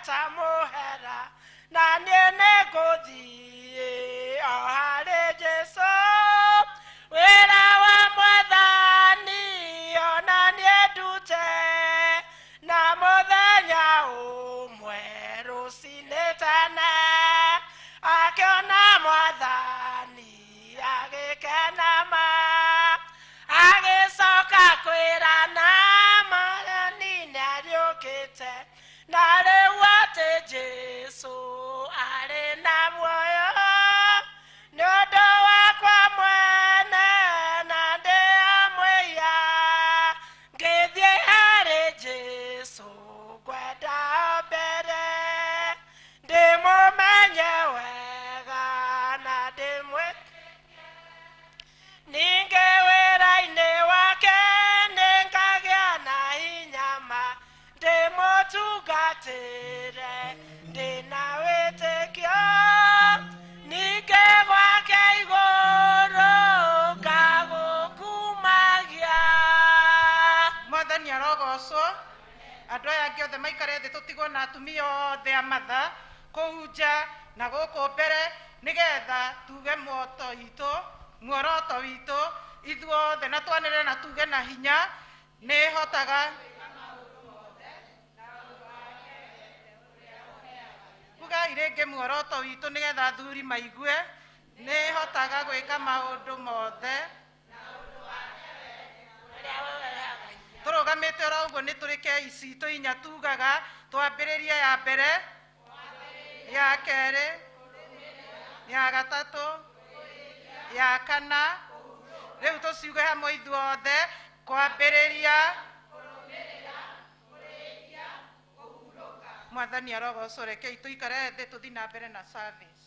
atamuhera na niĩ nĩngũthiĩ o harĩ Jesũ wĩra wa Mwathani ona niĩ ndute na mũthenya ũmwe rũcinĩ tene akĩona Mwathani agĩkena ma agĩcoka kwĩrana Mwathani nĩariũkĩte na rĩu atĩ Jesũ arĩ na muoyo nĩ ũndũ wakwa mwene na ndĩamwĩya ngĩthiĩ harĩ Jesũ ngwenda mbere ndĩmũmenye wega na ndĩmwĩtĩkie ningĩ wĩra-inĩ wake nĩngagĩa na hinya ma ndĩmũtungatĩre ndĩna wĩtĩkio ningĩ gwake igũrũ ngagũkumagia. Mwathani arogocwo. Andũ aya angĩ othe maikare thĩ tũtigwo na atumia othe a matha kũu nja na gũkũ mbere nĩgetha tuge muoroto witũ ithuothe na twanĩrĩre na tuge na hinya nĩhotaga kugai rĩngĩ muoroto witũ nĩgetha athuri maigue nĩhotaga gwĩka maũndũ mothe tũrũgamĩte oro ũguo nĩ tũrĩ KEC inya tugaga twambĩrĩrie ya mbere ya kerĩ ya gatatũ ya kana rĩu tũciuge hamwe ithuothe kwambĩrĩria Mwathani arogocwo. Rekei tũikare thĩ tũthiĩ na mbere na service.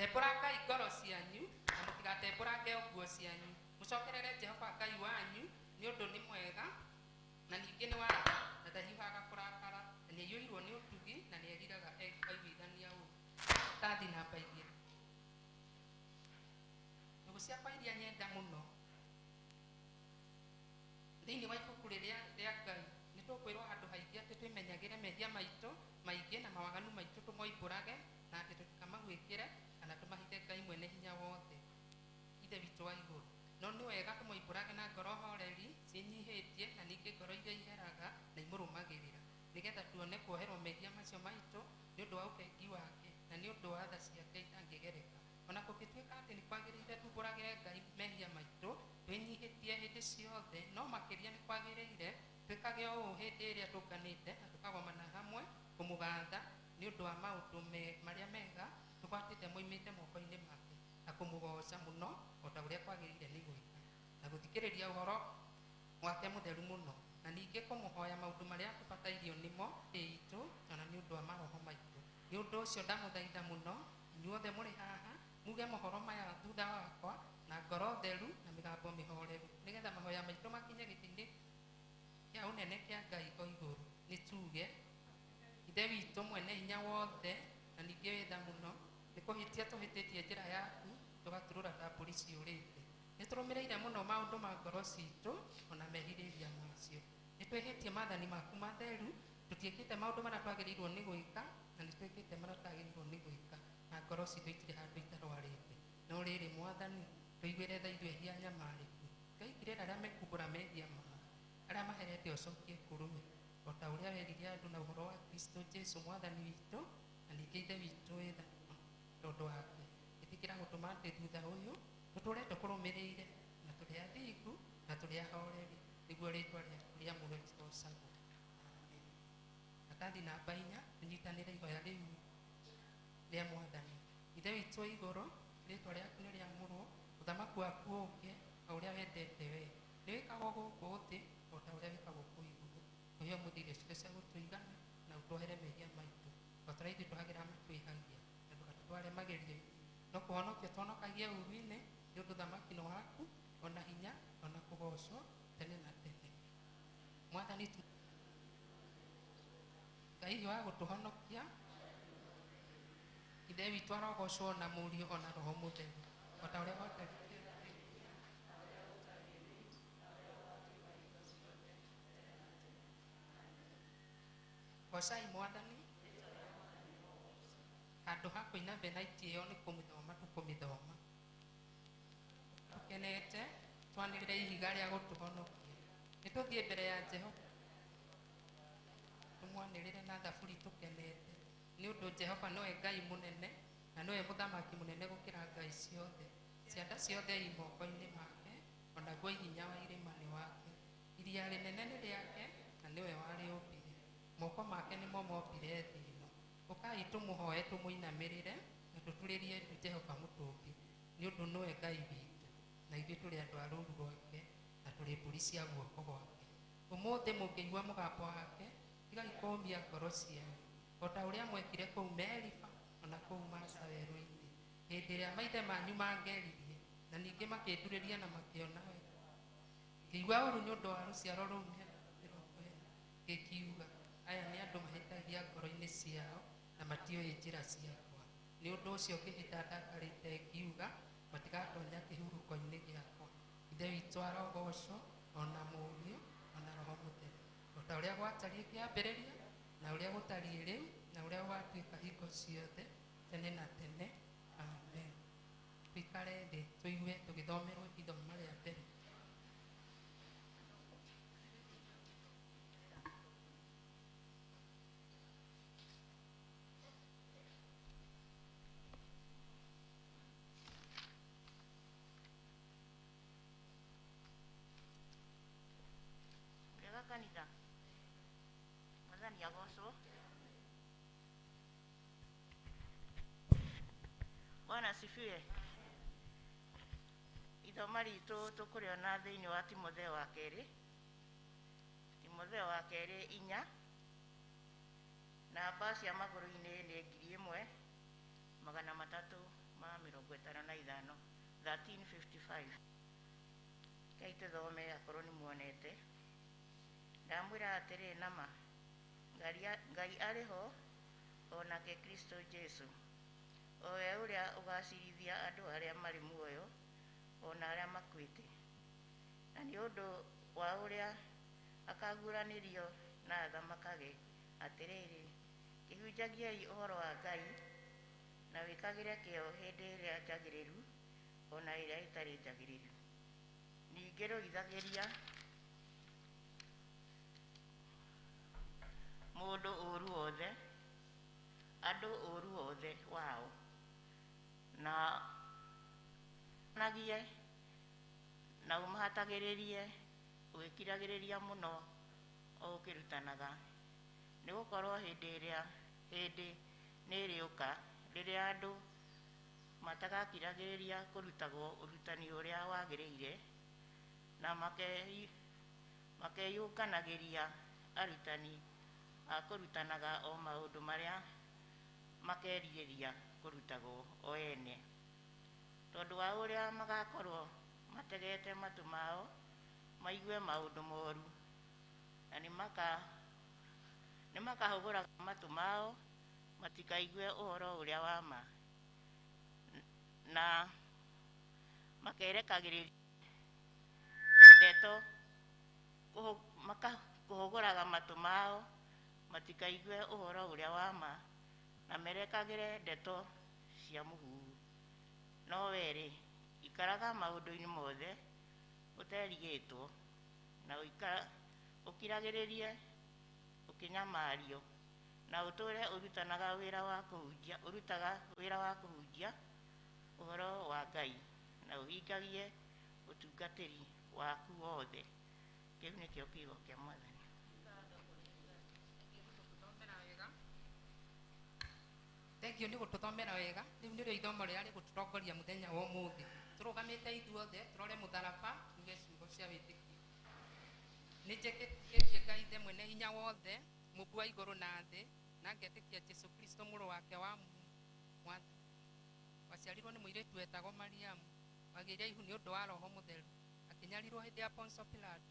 Tembũrangai ngoro cianyu na mũtigatembũrange nguo cianyu mũcokerere Jehova Ngai wanyu nĩ ũndũ nĩ mwega na ningĩ nĩ wara na ndahiũhaga kũrakara na nĩ aiyũirwo nĩ ũtugi na nĩ eriraga aiguithania ũũ. Tathi namba 2. Nyũgũ ciakwa iria nyenda mũno thĩinĩ wa ibuku rĩrĩa rĩa Ngai nĩ tũkwĩrwo handũ haingĩ atĩ twĩmenyagĩre mehia maitũ maingĩ na mawaganu maitũ tũmoimbũrage na atĩ tũtikamagwĩkĩre kana tũmahithe Ngai mwene hinya wothe ithe witũ wa igũrũ. No nĩ wega tũmoimbũrage na ngoro horeri ciĩnyihĩtie na ningĩ ngoro iria iheraga na imũrũmagĩrĩra nĩgetha tuone kuoherwo mehia macio maitũ nĩ ũndũ wa ũkengi wake na nĩ ũndũ wa tha ciake itangĩgereka. Ona kũngĩtuĩka atĩ nĩ kwagĩrĩire tumbũragĩre Ngai mehia maitũ twĩnyihĩtie hĩndĩ ciothe, no makĩria nĩ kwagĩrĩire twĩkage ũũ hĩndĩ ĩrĩa tũnganĩte na tũkagomana hamwe kũmũgatha nĩ ũndũ wa maũndũ marĩa mega tũgwatĩte moimĩte moko-inĩ make na kũmũgoca mũno o ta ũrĩa kwagĩrĩire nĩ gwĩka na gũthikĩrĩria ũhoro wake mũtheru mũno na ningĩ kũmũhoya maũndũ marĩa tũbatairio nĩmo itũ ona nĩ ũndũ wa maroho maitũ. Nĩ ũndũ ũcio ndamũthaitha mũno inyuothe mũrĩ haha muge mohoro maya thutha wakwa na ngoro theru na mĩgambo mĩhoreru nĩgetha mahoya maitũ makinye gĩtĩ-inĩ kĩa ũnene kĩa Ngai o igũrũ. Nĩ tuge ithe witũ mwene hinya wothe na ningĩ wĩtha mũno nĩ kũhĩtia tũhĩtĩtie njĩra yaku tũgatũrũra ta mbũri ciũrĩte. Nĩ tũrũmĩrĩire mũno maũndũ ma ngoro citũ ona merirĩria macio. Nĩ twĩhĩtie maathani maku matheru tũtiĩkĩte maũndũ marĩa twagĩrĩirwo nĩ gwĩka na nĩ twĩkĩte marĩa twagĩrĩirwo nĩ gwĩka na ngoro citũ itirĩ handũ itarwarĩte. No rĩrĩ Mwathani tũiguĩre tha ithuĩ ehia nyamarĩku tũigire arĩa mekumbũra mehia mao arĩa maherete ũcokie kũrũwe o ta ũrĩa weririe andũ na ũhoro wa Kristo Jesũ Mwathani witũ na ningĩ ithe witũ wĩtha tondũ wake ĩtĩkĩra gũtũma atĩ thutha ũyũ tũtũũre tũkũrũmĩrĩire na tũrĩ athingu na tũrĩ ahoreri nĩguo rĩtwa rĩaku rĩamũre rĩgocagwo. Akathi namba 4 tũnyitanĩre ihoya rĩu rĩa Mwathani. Ithe witũ wa igũrũ rĩtwa rĩaku nĩ rĩamũrwo ũthamaki waku ũũke o ũrĩa wendete wee nĩ wĩkagwo gũkũ thĩ o ta ũrĩa wĩkagwo kũu igũrũ. Tũhe mũthĩ irio citũ cia gũtũigana na ũtwohere mehia maitũ o ta ũrĩa ithuĩ twagĩra matwĩhagia na ndũgatũtware twaremagerio no kuhonokia twonokagia ũru-inĩ nĩ ũndũ thamaki nĩ waku ona hinya ona kũgocwo tene na tene. Mwathani Ngai wa gũtũhonokia ithe witũ arogocwo na Mũriũ ona Roho Mũtheru o ta ũrĩa gwatariĩ gocai Mwathani. Handũ ha kũina benaiti ĩyo nĩ kũmĩthoma tũkũmĩthoma tũkenete twanĩrĩre ihiga rĩa gũtũhonokia. Nĩtũthiĩ mbere ya Jehova tũmwanĩrĩre na thaburi tũkenete nĩ ũndũ Jehova nĩwe Ngai mũnene na nĩwe mũthamaki mũnene gũkĩra ngai ciothe. Cianda ciothe i moko-inĩ make onaguo hinya wa irĩma nĩ wake. Iria rĩnene nĩ rĩake na nĩwe warĩũmbire. Moko make nĩmo mombire thĩ ĩno. Ũkai tũmũhoe tũmũinamĩrĩre na tũturĩrie ndu Jehova mũtũũmbi nĩ ũndũ nĩwe Ngai witũ na ithuĩ tũrĩ andũ a rũũru rwake na tũrĩ mbũri cia guoko gwake. Ũmũthĩ mũngĩigua mũgambo wake tigai kũũmia ngoro cianyu o ta ũrĩa mwekire kũu Meriba ona kũu Masa werũ-inĩ hĩndĩ ĩrĩa maithe manyu mangeririe na ningĩ makĩndurĩria na makĩona wega. Ngĩigua ũũru nĩ ũndũ wa rũciaro rũu gĩkiuga aya nĩ andũ mahĩtagia ngoro-inĩ ciao na matiũĩ njĩra ciakwa. Nĩ ũndũ ũcio ngĩhĩta ndakarĩte ngiuga matigatonya kĩhurũko-inĩ gĩakwa. Ithe witũ arogocwo ona Mũriũ ona Roho Mũtheru o ta ũrĩa gwatariĩ kĩambĩrĩria na ũrĩa gũtariĩ rĩu na ũrĩa ũgatuĩka hingo ciothe tene na tene. Amen. Tũikare thĩ tũigue tũgĩthomerwo ithomo rĩa mbere. Kanitha Mwathani agocwo. Bwana asifiwe. Ithoma ritũ tũkũrĩona thĩinĩ wa Timotheo wa kerĩ 4 namba cia magũrũ-inĩ nĩ 1355 1355. Kei tũthome akorwo nĩ muonete. Ndamwĩra atĩrĩ nama Ngai arĩ ho onake Kristo Jesu o we ũrĩa ũgacirithia andũ arĩa marĩ muoyo ona arĩa makuĩte, na nĩ ũndũ wa ũrĩa akaguũranĩrio na athamakage. Atĩrĩrĩ, kĩhunjagiai ũhoro wa Ngai na wĩkagĩre kĩo hĩndĩ ĩrĩa njagĩrĩru ona ĩrĩa ĩtarĩ njagĩrĩru. Ningĩ rũithagĩria mũndũ ũũru wothe, andũ ũũru wothe wao, na nagie na ũmahatagĩrĩrie ũgĩkiragĩrĩria mũno o ũkĩrutanaga, nĩ gũkorwo hĩndĩ nĩ ĩrĩũka rĩrĩa andũ matagakiragĩrĩria kũrutagwo ũrutani ũrĩa wagĩrĩire na makeyũkanagĩria arutani a kũrutanaga o maũndũ marĩa makerirĩria kũrutagwo o ene. Tondũ wa ũrĩa magakorwo mategete matũ mao maigue maũndũ moru na nĩ makahũgũraga matũ mao matikaigue ũhoro ũrĩa wa ma, na makerekagĩrĩria ndeto kũhũgũraga matũ mao matikaigue ũhoro ũrĩa wa ma na merekagĩre ndeto cia mũhuhu. No were ikaraga maũndũ-inĩ mothe ũterigĩtwo na ũkiragĩrĩrie ũkĩnyamario na ũtũũre ũrutaga wĩra wa kũhunjia ũhoro wa Ngai na ũhingagie ũtungatĩri waku wothe. Kĩu nĩkĩo kiugo kĩa Mwathani. Thengio nĩ gũtũthomera wega. Rĩu nĩrĩo ithomo rĩrĩa rĩgũtũtongoria mũthenya wa ũmũthĩ. Tũrũgamĩte ithuothe tũrore mũtharaba tuge ciugo cia wĩtĩkio. Nĩ njĩtĩkĩtie Ngai ithe mwene hinya wothe, Mũmbi wa igũrũ na thĩ, na ngetĩkia Jesũ Kristo mũrũ wake wa Mwathani aciarirwo nĩ mũirĩtu wetagwo Mariamu wagĩire ihu nĩ ũndũ wa roho mũtheru, akĩnyarirwo hĩndĩ ya Poncio Pilato,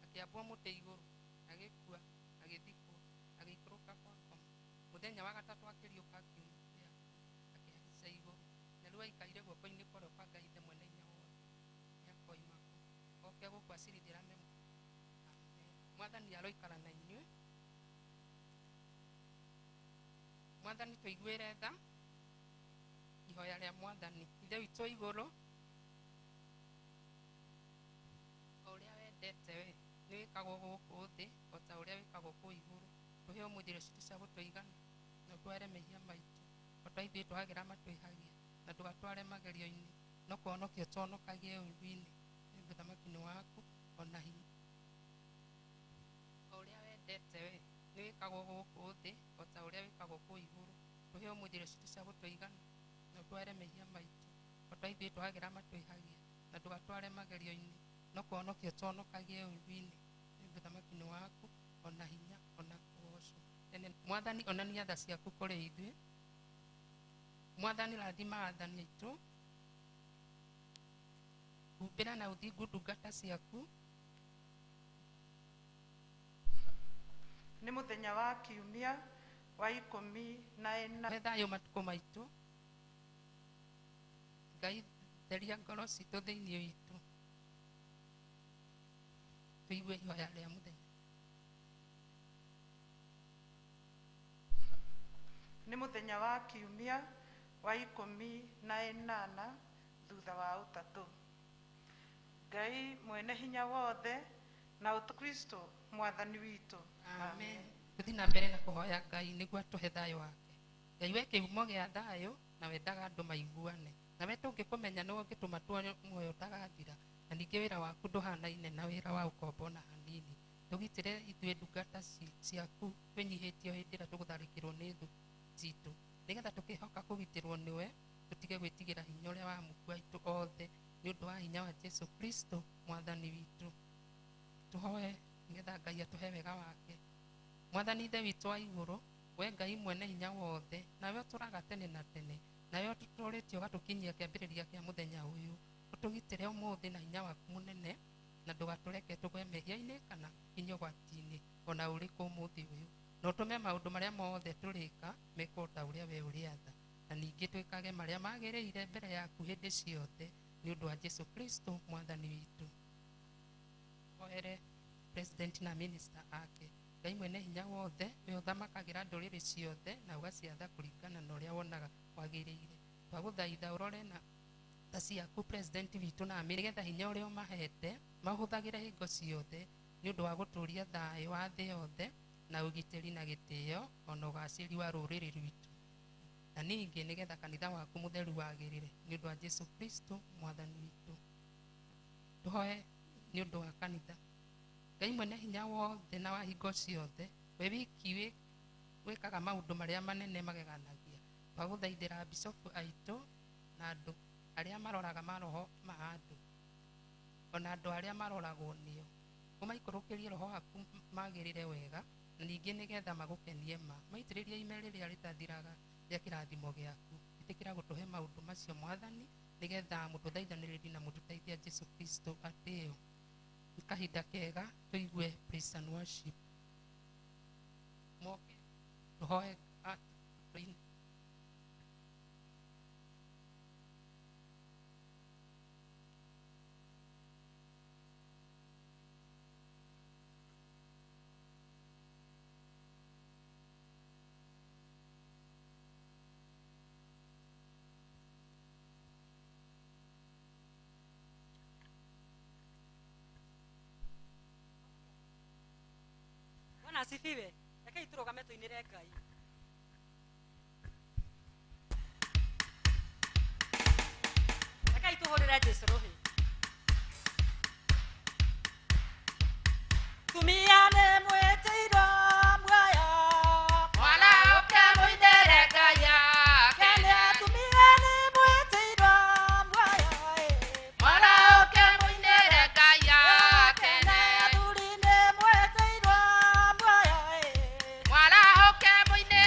akĩambwo mũtĩ igũrũ, agĩkua, agĩthikwo, agĩikũrũka kwa ngoma. Mũthenya wa gatatũ akĩriũka akiumia, akĩhaica igũrũ, na rĩu aikarire guoko-inĩ kwa ũrĩo kwa Ngai Ithe Mwene Hinya Wothe. Nĩakoima kuo, oke gũkũ acirithĩrame. Mwathani aroikara na inyuĩ. Mwathani tũiguĩre tha ihoya rĩa Mwathani. Ithe witũ igũrũ, o ũrĩa wendete we nĩ wĩkagwo gũkũ thĩ o ta ũrĩa wĩkagwo kũu igũrũ. Tũhe ũmũthĩ irio citũ cia gũtũigana, na ũtware mehia maitũ o ta ithuĩ twagĩra matwĩhagia, na ndũgatware magerio-inĩ, no kũhonokia ũtũhonokagie ũũru-inĩ, nĩ ũthamaki-inĩ waku o na hinya. O ũrĩa wendete we nĩ wĩkagwo gũkũ thĩ o ta ũrĩa wĩkagwo kũu igũrũ. Tũhe ũmũthĩ irio citũ cia gũtũigana, na ũtware mehia maitũ o ta ithuĩ twagĩra matwĩhagia, na ndũgatware magerio-inĩ, no kũhonokia ũtũhonokagie ũũru-inĩ, nĩ ũthamaki-inĩ waku o na hinya o na kũgocwo. Mwathani onania tha ciaku kũrĩ ithuĩ. Mwathani rathima athani aitũ, humbĩra na ũthingu ndungata ciaku. Nĩ mũthenya wa kiumia wa 14 He thayũ matukũ maitũ. Ngai theria ngoro citũ thĩinĩ witũ. Tũigue ihoya rĩa mũthenya. Nĩ mũthenya wa kiumia wa 18 thutha wa ũtatũ. Ngai Mwene Hinya Wothe na Kristo Mwathani witũ. Amen. Tũthiĩ na mbere na kũhoya Ngai nĩguo atũhe thayũ wake. Ngai we kĩhumo gĩa thayũ na wendaga andũ maiguane. Na we tũngĩkũmenya nĩwe ũngĩtũma tuonye muoyo ũtagathira, na ningĩ wĩra waku ndũhanaine na wĩra wa ũkombo na hanini. Tũgitĩre ithuĩ ndungata ciaku twĩnyihĩtie o hĩndĩ ĩrĩa tũgũtharĩkĩrwo nĩ thũ citũ, nĩgetha tũkĩhoka kũgitĩrwo nĩwe, tũtige gwĩtigĩra hinya ũrĩa wa Mũngu aitũ othe, nĩ ũndũ wa hinya wa Jesu Kristo Mwathani witũ. Tũhoe nĩgetha Ngai atũhe wega wake. Mwathani Ithe witũ wa igũrũ, we Ngai Mwene Hinya Wothe, nawe ũtũraga tene na tene, nawe ũtũtũrĩtie ũgatũkinyia kĩambĩrĩria kĩa mũthenya ũyũ. Ũtũgitĩre ũmũthĩ na hinya waku mũnene, na ndũgatũreke tũgwe mehia-inĩ kana hinya ũgwati-inĩ ona ũrĩkũ ũmũthĩ ũyũ. Na ũtũme maũndũ marĩa mothe tũrĩka mekwo ta ũrĩa we ũrĩatha, na ningĩ twĩkage marĩa magĩrĩire mbere yaku hĩndĩ ciothe, nĩ ũndũ wa Jesu Kristo Mwathani witũ. Oere president na minister ake. Ngai Mwene Hinya Wothe, we ũthamakagĩra ndũrĩrĩ ciothe na ũgaciatha kũringana na ũrĩa wonaga kwagĩrĩire. Twagũthaitha ũrore na tha ciaku president witũ na nĩgetha hinya ũrĩa ũmahete mahũthagĩre hingo ciothe, nĩ ũndũ wa gũtũũria thayũ wa thĩ yothe na ũgitĩri na gĩtĩo ona ũgacĩri wa rũrĩrĩ rwitũ, na ningĩ nĩgetha kanitha waku mũtheru wagĩrĩre, nĩ ũndũ wa Jesu Kristo Mwathani witũ. Tũhoe nĩ ũndũ wa kanitha. Ngai Mwene Hinya Wothe na wa hingo ciothe, we wiki wĩkaga maũndũ marĩa manene mageganagia. Twagũthaithĩra bishofu aitũ na andũ arĩa maroraga maroho ma andũ, ona andũ arĩa maroragwo nĩo, ũmaikũrũkĩrie roho waku magĩrĩre wega, na ningĩ nĩgetha magũkenie maitĩrĩrie ime rĩrĩa rĩtathiraga rĩa kĩrathimo gĩaku. Ĩtĩkĩra gũtũhe maũndũ macio Mwathani, nĩgetha mũtũthaithanĩrĩri na mũtũteithia Jesu Kristo atĩo. Kahinda kega tũigue praise and worship. Moke tũhoe atũini. Asifiwe. Rekei tũrũgame tũinĩre Ngai. Rekei tũhũrĩre Jesũ rũhĩ. Tumia nĩ mwĩtĩirwo muoyo, Mwana ũke mũinĩre Ngai ake. Kene tumia nĩ mwĩtĩirwo muoyo, Mwana ũke mũinĩre Ngai ake. Kene athuri nĩ mwĩtĩirwo muoyo, Mwana ũke mũinĩre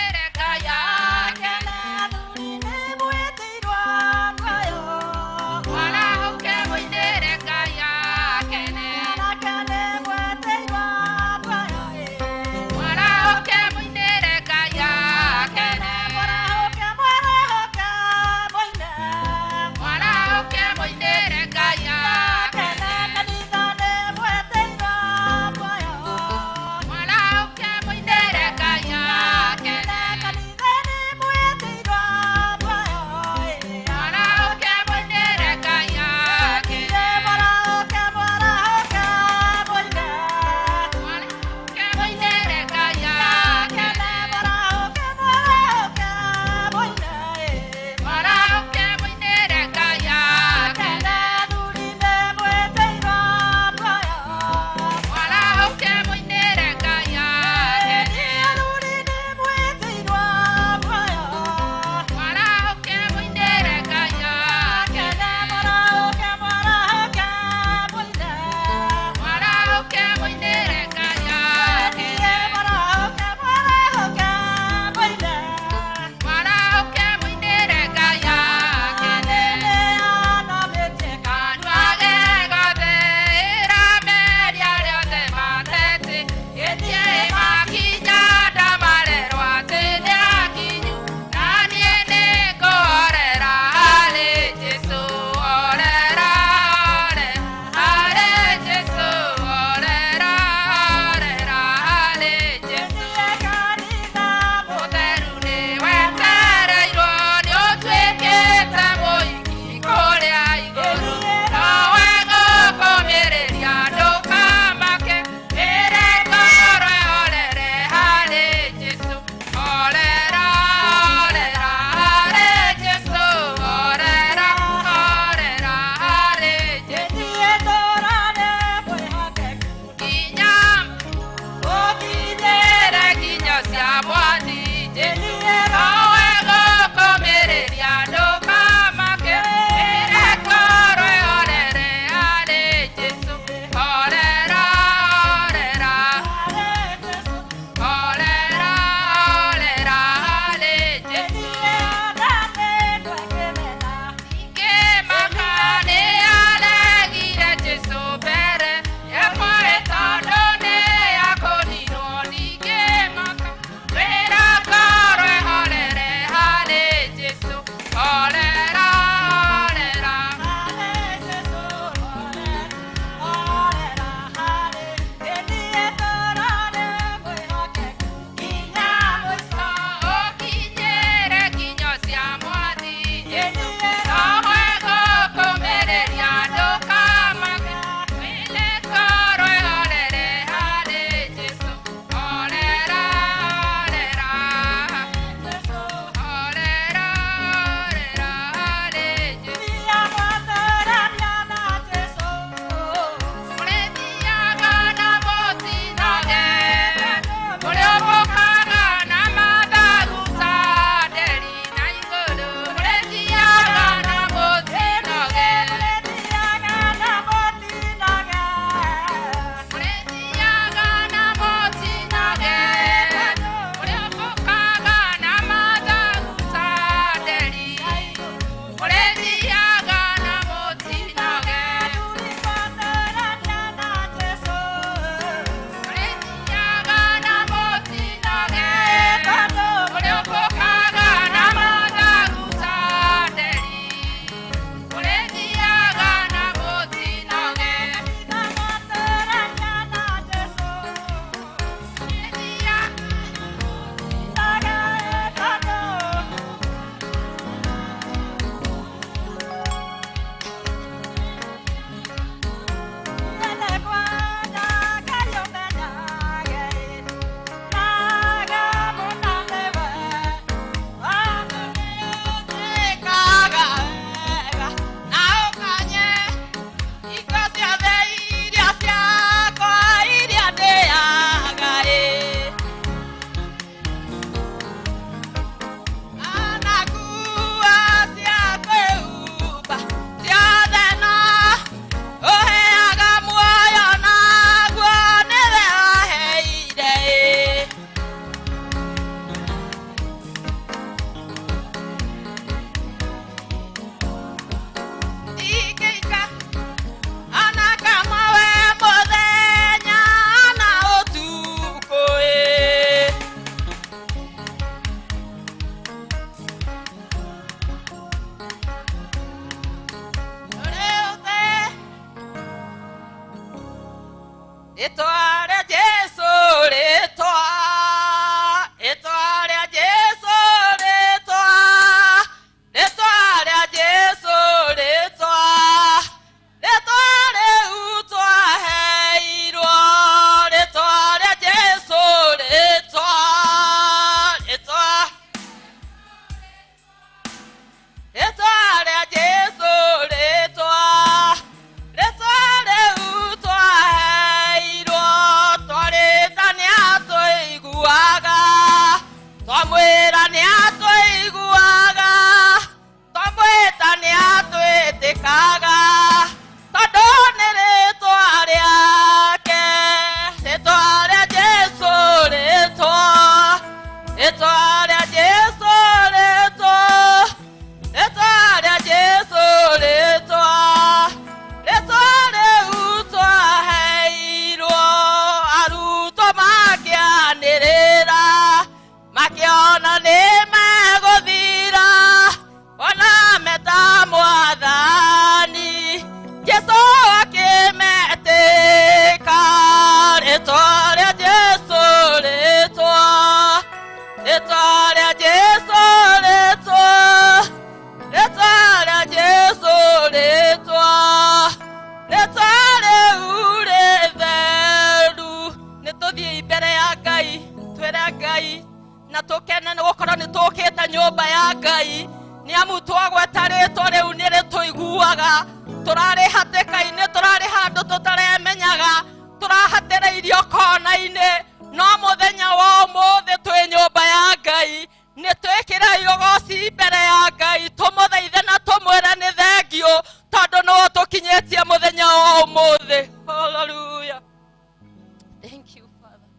nĩ amu twagweta rĩtwa rĩu nĩ rĩtũiguaga. Tũrarĩ hatĩka-inĩ, tũrarĩ handũ tũtaremenyaga, tũrahatĩrĩirio kona-inĩ, no mũthenya wa ũmũthĩ twĩ nyũmba ya Ngai nĩ twĩkĩra ũgoci mbere ya Ngai, tũmũthaithe na tũmwĩre nĩ thengio tondũ nĩwe ũtũkinyĩtie mũthenya wa ũmũthĩ. Hallelujah. Thank you, Father.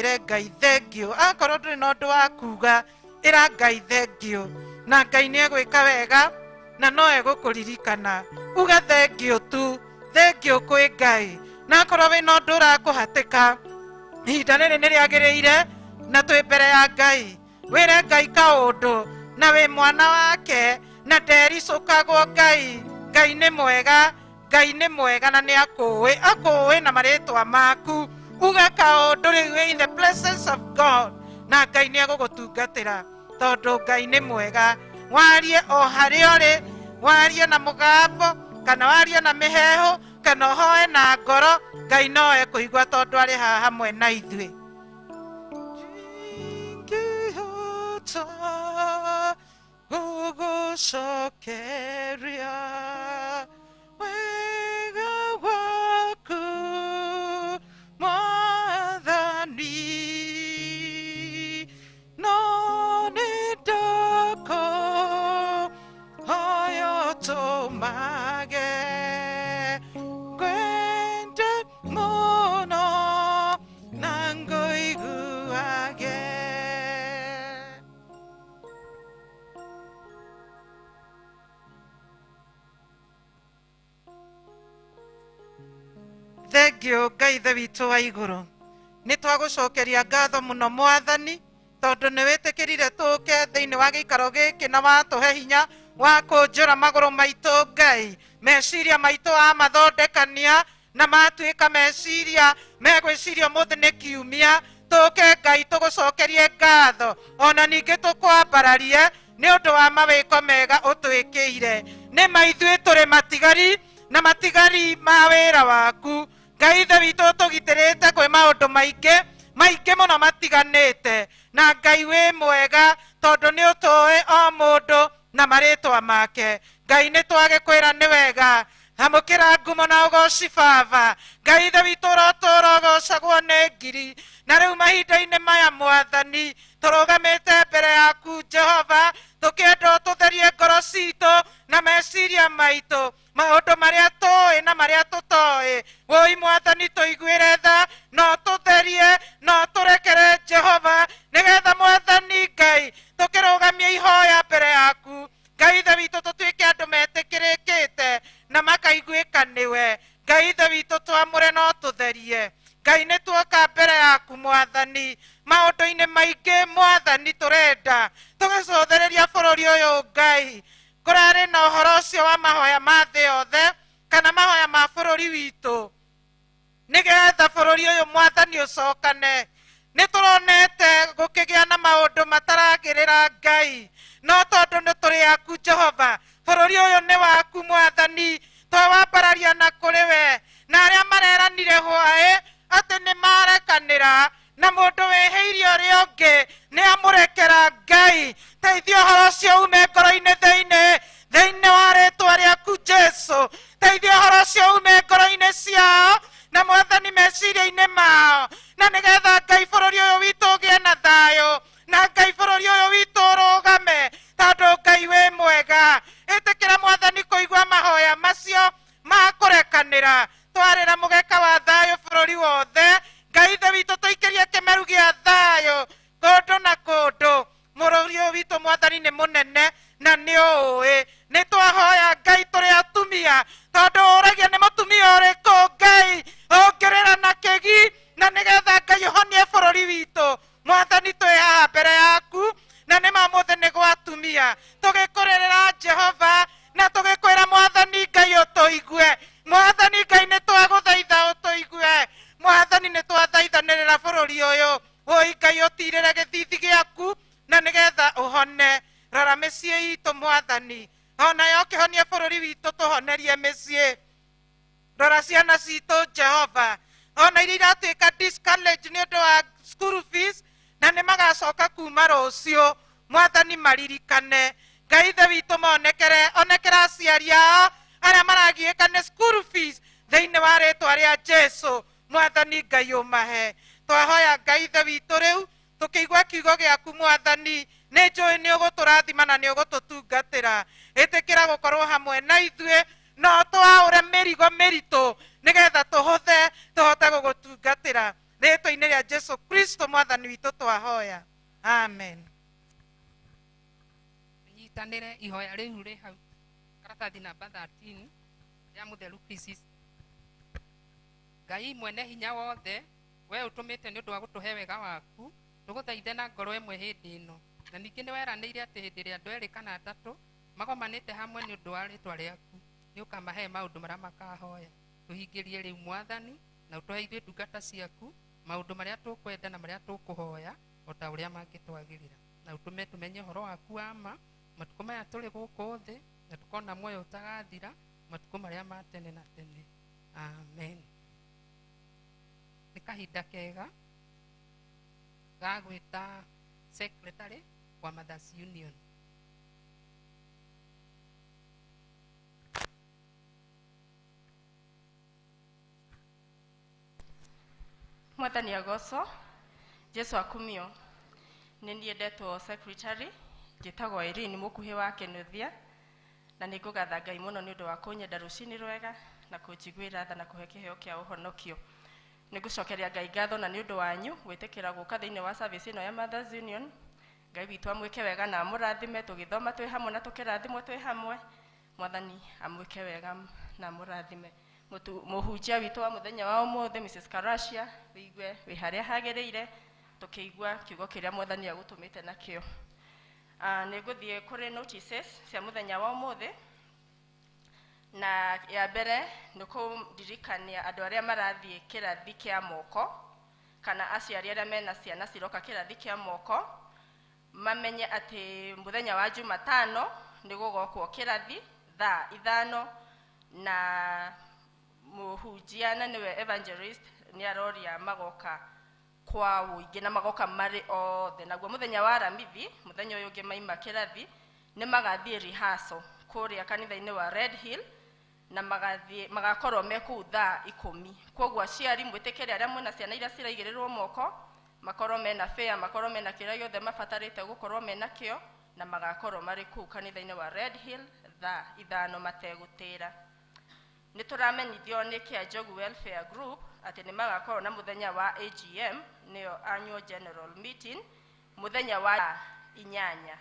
wire Ngai thengio akorwo nduri na undu wa kuga ira Ngai thengio na Ngai ni egwika wega na no egukuririkana uga thengio tu thengio kwi Ngai na akorwo wina undu urakuhatika ihinda riri ni riagiriire na twi mbere ya Ngai wire Ngai kaundu na wi mwana wake na ndericukagwo Ngai Ngai ni mwega na ni akuwi na maritwa maku uga kaundu riu in the presence of God na Ngai ni agugutungatira tondu Ngai ni mwega warie o hari uri warie na mugambo kana warie na mihehu kana hoe na ngoro Ngai no ekuigua tondu ari haha hamwe na ithui. gucokeria wega waku Mwathani, no nĩndakũhoya ũtũmage ngwende mũno na ngũiguage. Thengio Ngai ithe witũ wa igũrũ, nĩ twagũcokeria ngatho mũno Mwathani tondũ nĩ wĩtĩkĩrire tũũke thĩinĩ wa gĩikaro gĩkĩ na watũhe hinya wa kũnjũra magũrũ maitũ. Ngai, meciria maitũ amathondekania na matuĩka meciria megwĩciria ũmũthĩ nĩ kiumia, tũũke Ngai tũgũcokerie ngatho, ona ningĩ tũkwambararie nĩ ũndũ wa mawĩko mega ũtwĩkĩire. Nĩ maithuĩ tũrĩ matigari na matigari ma wĩra waku. Ngai ithe witũ tũgitĩrĩte kwĩ maũndũ maingĩ mũno matiganĩte, na Ngai wĩ mwega tondũ nĩ ũtũĩ o mũndũ na marĩtwa make. Ngai nĩ twagĩkwĩra nĩ wega, amũkĩra ngumo na ũgoci Baba. Ngai ithe witũ ũrotũũra ũgocagwo nĩ ngiri, na rĩu mahinda-inĩ maya Mwathani tũrũgamĩte mbere yaku Jehova, tũkĩenda ũtũtherie ngoro citũ na meciria maitũ, maũndũ marĩa tũĩ na marĩa tũtoĩ. Woi Mwathani tũiguĩre tha, no tũtherie, no tũrekere Jehova, nĩgetha Mwathani Ngai tũkĩrũgamia ihoya mbere yaku. Ngai ithe witũ tũtuĩke andũ metĩkĩrĩkĩte na makaiguĩka nĩwe. Ngai ithe witũ twamũre no tũtherie. Ngai nĩ tuoka mbere yaku Mwathani, maũndũ-inĩ maingĩ Mwathani tũrenda tũgĩcũthĩrĩria bũrũri ũyũ. Ngai, kũrarĩ na ũhoro ũcio wa mahoya ma thĩ yothe kana mahoya ma bũrũri witũ, nĩgetha bũrũri ũyũ Mwathani ũcokane. Nĩ tũronete gũkĩgĩa na maũndũ mataragĩrĩra Ngai, no tondũ nĩ tũrĩ yaku Jehova, bũrũri ũyũ nĩ waku Mwathani, twawambararia na kũrĩ we, na arĩa mareranire hwaĩ atĩ nĩ marekanĩra na mũndũ wĩhĩirie ũrĩa ũngĩ nĩ amũrekera. Ngai, teithia ũhoro ũcio ume ngoro-inĩ thĩinĩ wa rĩtwa rĩaku Jesu. Teithia ũhoro ũcio ume ngoro-inĩ ciao na Mwathani meciria-inĩ mao, na nĩgetha Ngai bũrũri ũyũ witũ ũgĩe na thayũ, na Ngai bũrũri ũyũ witũ ũrũgame tondũ Ngai wĩ mwega. Ĩtĩkĩra Mwathani kũigua mahoya macio ma kũrekanĩra, twarĩra mũgeka wa thayũ bũrũri wothe. Ngai ithe witũ tũikĩrie kĩmeru gĩa thayũ kũndũ na kũndũ. Bũrũri ũyũ witũ Mwathani nĩ mũnene na nĩ ũĩ. Nĩ twahoya Ngai tũrĩ atumia, tondũ ũragia nĩ mũtumia ũrĩkũ Ngai ũngĩrĩra na kĩgi, na nĩgetha Ngai ũhonie bũrũri witũ. Mwathani twĩ haha mbere yaku, na nĩ mamũthĩ nĩ gwatumia tũgĩkũrĩrĩra Jehova, na tũgĩkwĩra Mwathani Ngai ũtũigue. Mwathani Ngai nĩ twagũthaitha ũtũigue. Mwathani nĩ twathaithanĩrĩra bũrũri ũyũ, woi Ngai ũtirĩre gĩthithi gĩaku na nĩgetha ũhone. Rora mĩciĩ itũ Mwathani, ona yo ũkĩhonia bũrũri witũ tũhonerie mĩciĩ. Rora ciana citũ Jehova, ona iria iratuĩka discouraged nĩ ũndũ wa school fees na nĩ magacoka kuma rũciũ. Mwathani maririkane. Ngai ithe witũ onekera aciari ao arĩa maragiĩka nĩ school fees thĩinĩ wa rĩtwa rĩa Jesu. Mwathani Ngai ũmahe. Twahoya Ngai ithe witũ rĩu tũkĩigua kiugo gĩaku Mwathani, nĩ njũĩ nĩ ũgũtũrathima na nĩ ũgũtũtungatĩra. Ĩtĩkĩra gũkorwo hamwe na ithuĩ, no twaũre mĩrigo mĩritũ nĩgetha tũhũthe tũhote gũgũtungatĩra. Rĩtwa-inĩ rĩa Jesu Kristo Mwathani witũ twahoya, amen. Nyitanĩre ihoya rĩu rĩ hau karatathi namba 13 ya mũtheru Krisis. Ngai mwene hinya wothe, we ũtũmĩte nĩ ũndũ wa gũtũhe wega waku, tũgũthaithe na ngoro ĩmwe hĩndĩ ĩno, na ningĩ nĩ weranĩire atĩ hĩndĩ ĩrĩa andũ erĩ kana atatũ magomanĩte hamwe nĩ ũndũ wa rĩtwa rĩaku, nĩ ũkamahe maũndũ marĩa makahoya. Tũhingĩrie rĩu Mwathani, na ũtũhe ithuĩ ndungata ciaku maũndũ marĩa tũkwenda na marĩa tũkũhoya o ta ũrĩa mangĩtwagĩrĩra, na ũtũme tũmenye ũhoro waku wa ma matukũ maya tũrĩ gũkũ thĩ, na tũkona muoyo ũtagathira matukũ marĩa ma tene na tene, amen. Nĩ kahinda kega ga gwĩta secretary wa Mothers Union. Mwathani agoco. Jesu akumio. Nini ndetwo secretary njitagwo Irene mukuhi wa Kinuthia na nigugatha Ngai muno ni undu wa kunyenda rucini rwega na kunjiguira tha na kuhe kiheo kia uhonokio. Nigucokeria Ngai ngatho na ni undu wanyu gwitikira guka thiini wa service ino ya Mothers Union. Ngai witu amwike wega na amurathime tugithoma twi hamwe na tukirathimwo twi hamwe. Mwathani amwike wega na amurathime. Muhunjia witu wa muthenya wa umuthi Mrs. Karashia wiigwe wi haria hagiriire tukigwa kiugo kiria Mwathani agutumite nakio. Niguthie kuri notices cia muthenya wa umuthi na ya mbere nukundirikania andu aria marathie kirathi kia moko kana aciari aria mena ciana ciroka kirathi kia moko mamenye ati muthenya wa Jumatano nigugokwo kirathi thaa 5 na muhunjia na niwe evangelist ni aroria magoka kwa uingi na magoka mari othe naguo muthenya wa Aramithi muthenya uyu ungi maima kirathi ni magathie rehearsal kuria kanitha-ini wa Red Hill na magakorwo meku thaa 10 koguo aciari mwitikire aria mwena ciana iria ciraigirirwo moko makorwo mena fair makorwo mena kira giothe mabatarite gukorwo mena kio na magakorwo mari ku kanitha-ini wa Red Hill thaa 5 mategutira. Nituramenyithio ni kia Jogu Welfare Group ati ni magakorwo na muthenya wa AGM niyo annual general meeting muthenya wa 8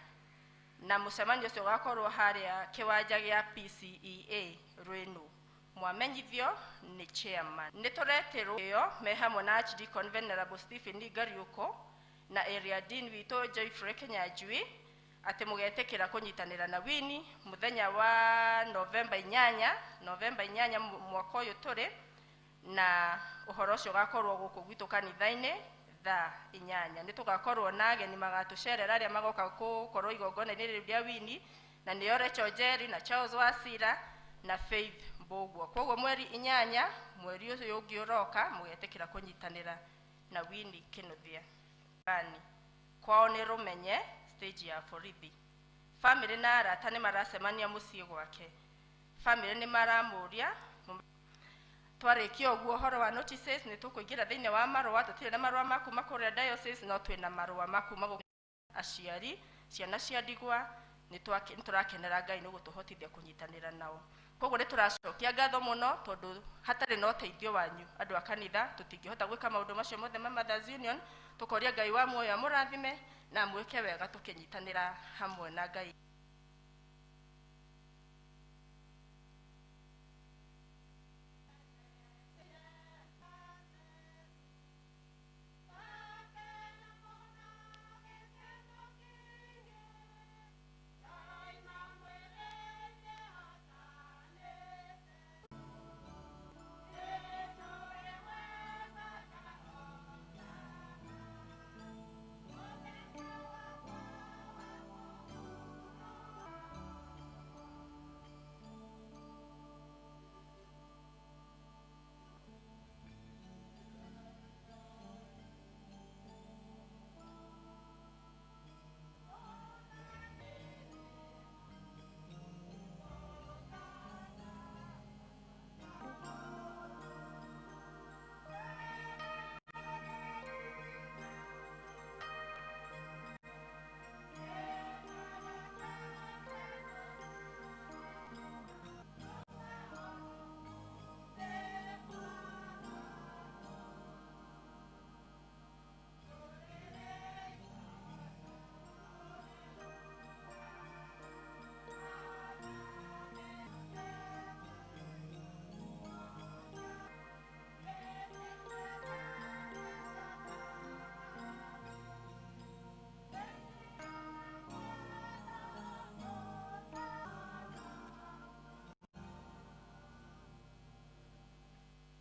na mucemanio ucio gakorwo haria kiwanja gia PCEA Rwenu. Mwamenyithio ni chairman. Nituretirwo yo me hamwe na Archdeacon Venerable Stephen Ngariuko na area dean witu Joyfrey Kinyanjui ati mugetekera kunyitanira na Winnie muthenya wa November 8 mwaka uyu turi na uhoro ucio gakorwo guku gwitu kanitha-ini thaa 8. Nitugakorwo na ageni magatucerera aria magoka gukorwo igongona-ini riu ria Winnie na ni Rachel Jerry na Charles Wasira na Faith Mbogwo. Koguo mweri 8 mweri ucio ungi uroka mugetekera kunyitanira na Winnie Kinuthia. Bani kwao ni Rumenye stage ya Borithi. Family na arata ni maracemania mucii gwake. Family ni maramuria twarikio guo horo wa notices ni tukuingira thiini wa marua tutire na marua maku makuria diocese no twina marua maku magu aciari ciana cia ndigwa ni turakenera Ngai ni gutuhotithia kunyitanira nao. Koguo ni turacokia ngatho muno tondu hatari no teithio wanyu andu a kanitha tutingihota gwika maundu macio mothe ma Mothers Union. Tukoria Ngai wa muoyo amurathime na mwike wega tukinyitanira hamwe na Ngai.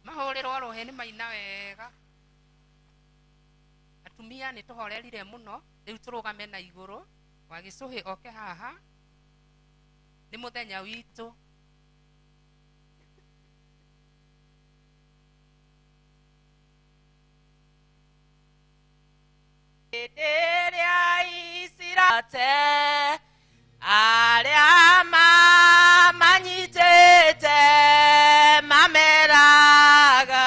mahuriro arohe ni maina wega atumia ni tuhorerire muno riu turugame na iguru wa gicuhi oke haha ni muthenya witu Ederia isirate aria manyitete mameraga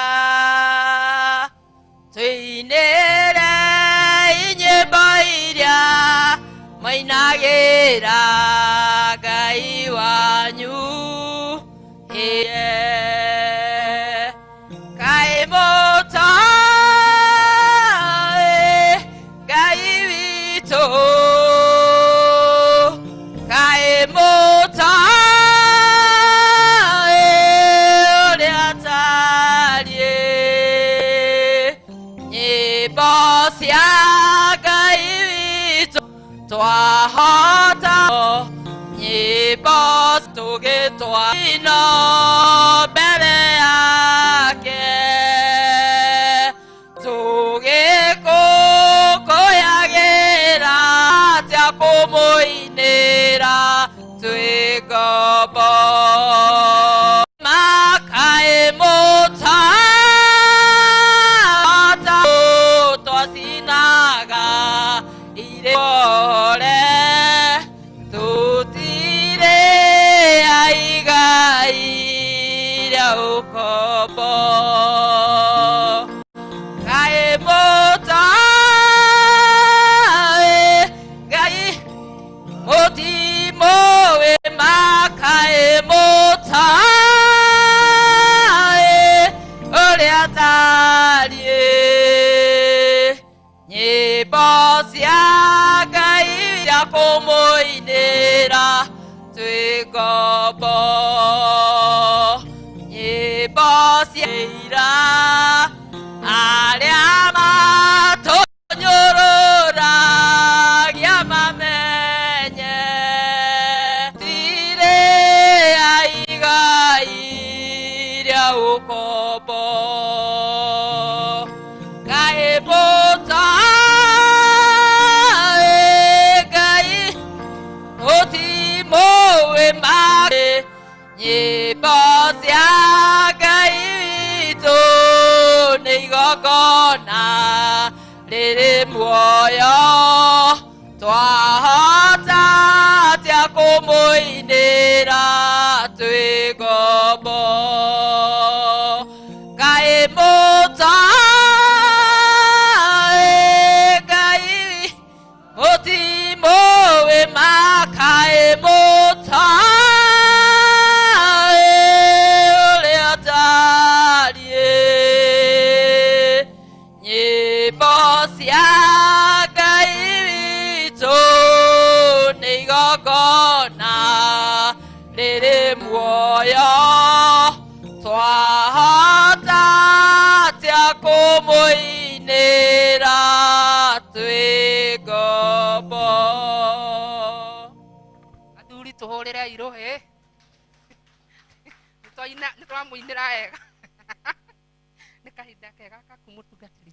tugitwa ino mbere yake tugikukuyagira atia kumuinira twi ngombo makae mutata twacinaga ireore tutire aigai ria ukombo kae mutae gai mutimoe makae mutae uria tarie nyimbo cia ngai cia kumuinira twi ngombo nyimbo cia ira aria matunyururagia mamenye tire aigai ria ukombo ngai mutae ngai mutimoe makae nyimbo cia ngai witũ nĩ igongona rĩrĩ muoyo twahota atĩa kũmũinĩra twĩ ngombo ngai mutae ngai mutimoe makae mutae uria tarie nyimbo cia ngai witũ nĩ igongona rĩrĩ muoyo twahota atĩa kũmũinĩra twĩ ngombo athuri tũhũrĩre irũhĩ nĩ twamũinĩra wega nĩ kahinda kega ka kũmũtungatĩri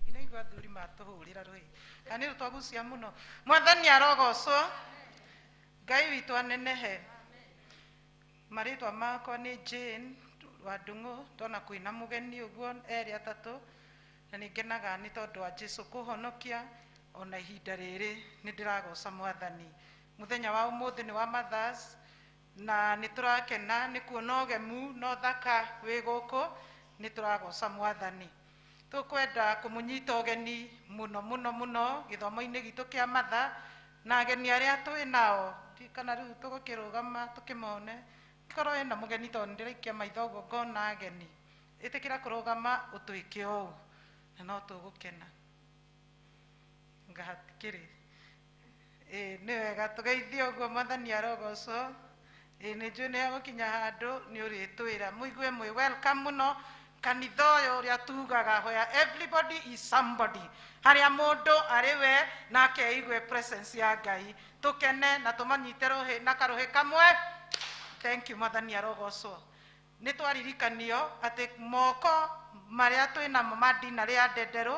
inaigua athuri matũhũrĩra rũĩ kana nĩ twagucia mũno mwathani arogocwo ngai witũ anenehe marĩtwa makwa nĩ Jane wa Ndung'u ndona kwĩna mũgeni ũguo erĩ atatũ na nĩ ngenaga nĩ tondũ wa Jesũ kũhonokia ona ihinda rĩrĩ nĩ ndĩragoca mwathani mũthenya wa ũmũthĩ nĩ wa Mothers na nĩ tũrakena nĩ kuona ũgemu na ũthaka wĩ gũkũ nĩ tũragoca mwathani tũkwenda kũmũnyita ũgeni mũno mũno mũno gĩthomo-inĩ gitũ kĩa matha na ageni arĩa twĩ nao kana rĩu tũgũkĩrũgama tũkĩmone korwo wĩna mũgeni tondũ ndĩraikia maitho ũguo ngona ageni ĩtĩkĩra kũrũgama ũtwĩke ũũ na no tũgũkena ngahatikĩrĩ nĩ wega tũgeithie ũguo mwathani arogocwo nĩ njũĩ nĩ agũkinya handũ nĩ ũrĩtwĩra mũigue mwĩ welcome mũno kanitha ũyũ ũrĩa tugaga where everybody is somebody harĩa mũndũ arĩ we na akeigue presence ya Ngai tũkene na tũmanyite rũhĩ na karũhĩ kamwe thank you mwathani arogocwo nĩ twaririkanio atĩ moko marĩa twĩnamo ma ndina rĩa ndenderũ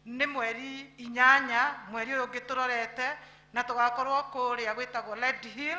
nĩ mweri 8 mweri ũyũ ũngĩ tũrorete na tũgakorwo kũrĩa gwĩtagwo Red Hill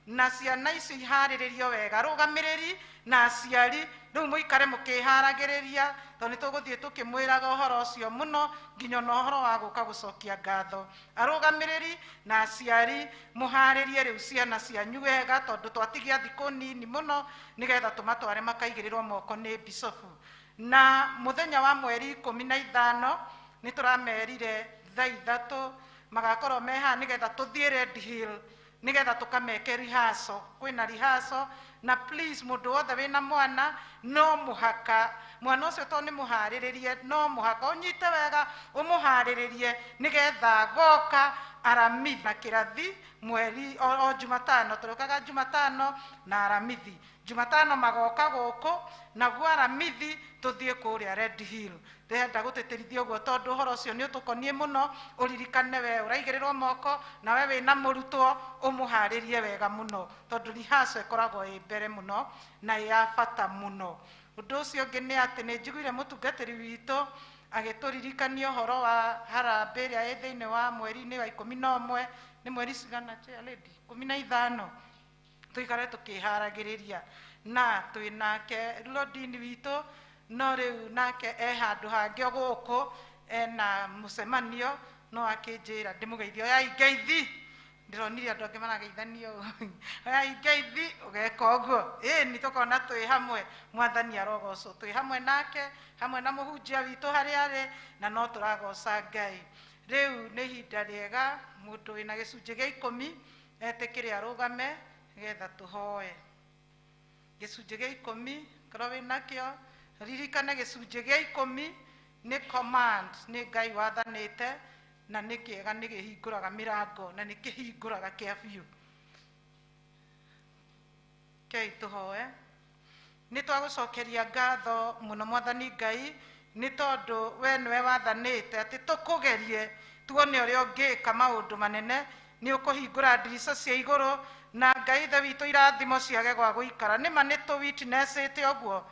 na ciana icio iharĩrĩrio wega rũgamĩrĩri na aciari rĩu mũikare mũkĩharagĩrĩria tondũ nĩ tũgũthiĩ tũkĩmwĩraga ũhoro ũcio mũno nginya na ũhoro wa gũka gũcokia ngatho arũgamĩrĩri na aciari mũharĩrie rĩu ciana cianyu wega tondũ twatigia thikũ nini mũno nĩgetha tũmatware makaigĩrĩrwo moko nĩ bicobu na mũthenya wa mweri 15 nĩ tũramerire thaa 3 magakorwo meha nĩgetha tũthiĩ Red Hill nĩgetha tũkameke rihaso kwĩna rihaso na please mũndũ wothe wĩna mwana no mũhaka mwana ũcio to nĩ mũharĩrĩrie no mũhaka ũnyite wega ũmũharĩrĩrie nĩgetha goka aramithi na kĩrathi mweri o Jumatano, tũrũkaga Jumatano na aramithi. Jumatano magoka gũkũ, naguo aramithi tũthiĩ kũrĩa Red Hill. Ndĩrenda gũtĩtĩrithia ũguo tondũ ũhoro ũcio nĩ ũtũkoniĩ mũno. Ũririkane we ũraigĩrĩrwo moko, na we wĩna mũrutwo ũmũharĩrie wega mũno, tondũ rehearsal ĩkoragwo ĩ mbere mũno na ya bata mũno. Ũndũ ũcio ũngĩ nĩ atĩ nĩ njiguire mũtungatĩri witũ agĩtũririkania ũhoro wa harambĩ ĩrĩa ĩ thĩinĩ wa mweri-inĩ wa 11, nĩ mweri cigana lady 15, tũikare tũkĩharagĩrĩria na twĩ nake Lodini witũ, no rĩu nake handũ hangĩ gũkũ ena mũcemanio, no akĩnjĩra ndĩmũgeithie, oya ingeithi. Ndĩronire andũ angĩ marageithanio, oya ingeithi ũgeka ũguo. Nĩ tũkona twĩ hamwe, Mwathani arogocwo, twĩ hamwe nake, hamwe na mũhunjia witũ harĩa arĩ, na no tũragoca Ngai. Rĩu nĩ ihinda rĩega mũndũ wĩna gĩcunjĩ gĩa 10 etĩkĩre arũgame nĩgetha tũhoe. Gĩcunjĩ gĩa 10 korwo wĩnakĩo, ririkane gĩcunjĩ gĩa 10 nĩ command, nĩ Ngai wathanĩte, na nĩ kĩega, nĩ kĩhingũraga mĩrango na nĩ kĩhingũraga kĩa biũ. Kei tũhoe. Nĩ twagũcokeria ngatho mũno Mwathani Ngai, nĩ tondũ we nĩwe wathanĩte atĩ tũkũgerie tuone ũrĩa ũngĩka maũndũ manene. Nĩ ũkũhingũra ndirica cia igũrũ, na Ngai ithe witũ irathimo ciage gwa gũikara. Nĩma nĩ tũ witnessĩte ũguo,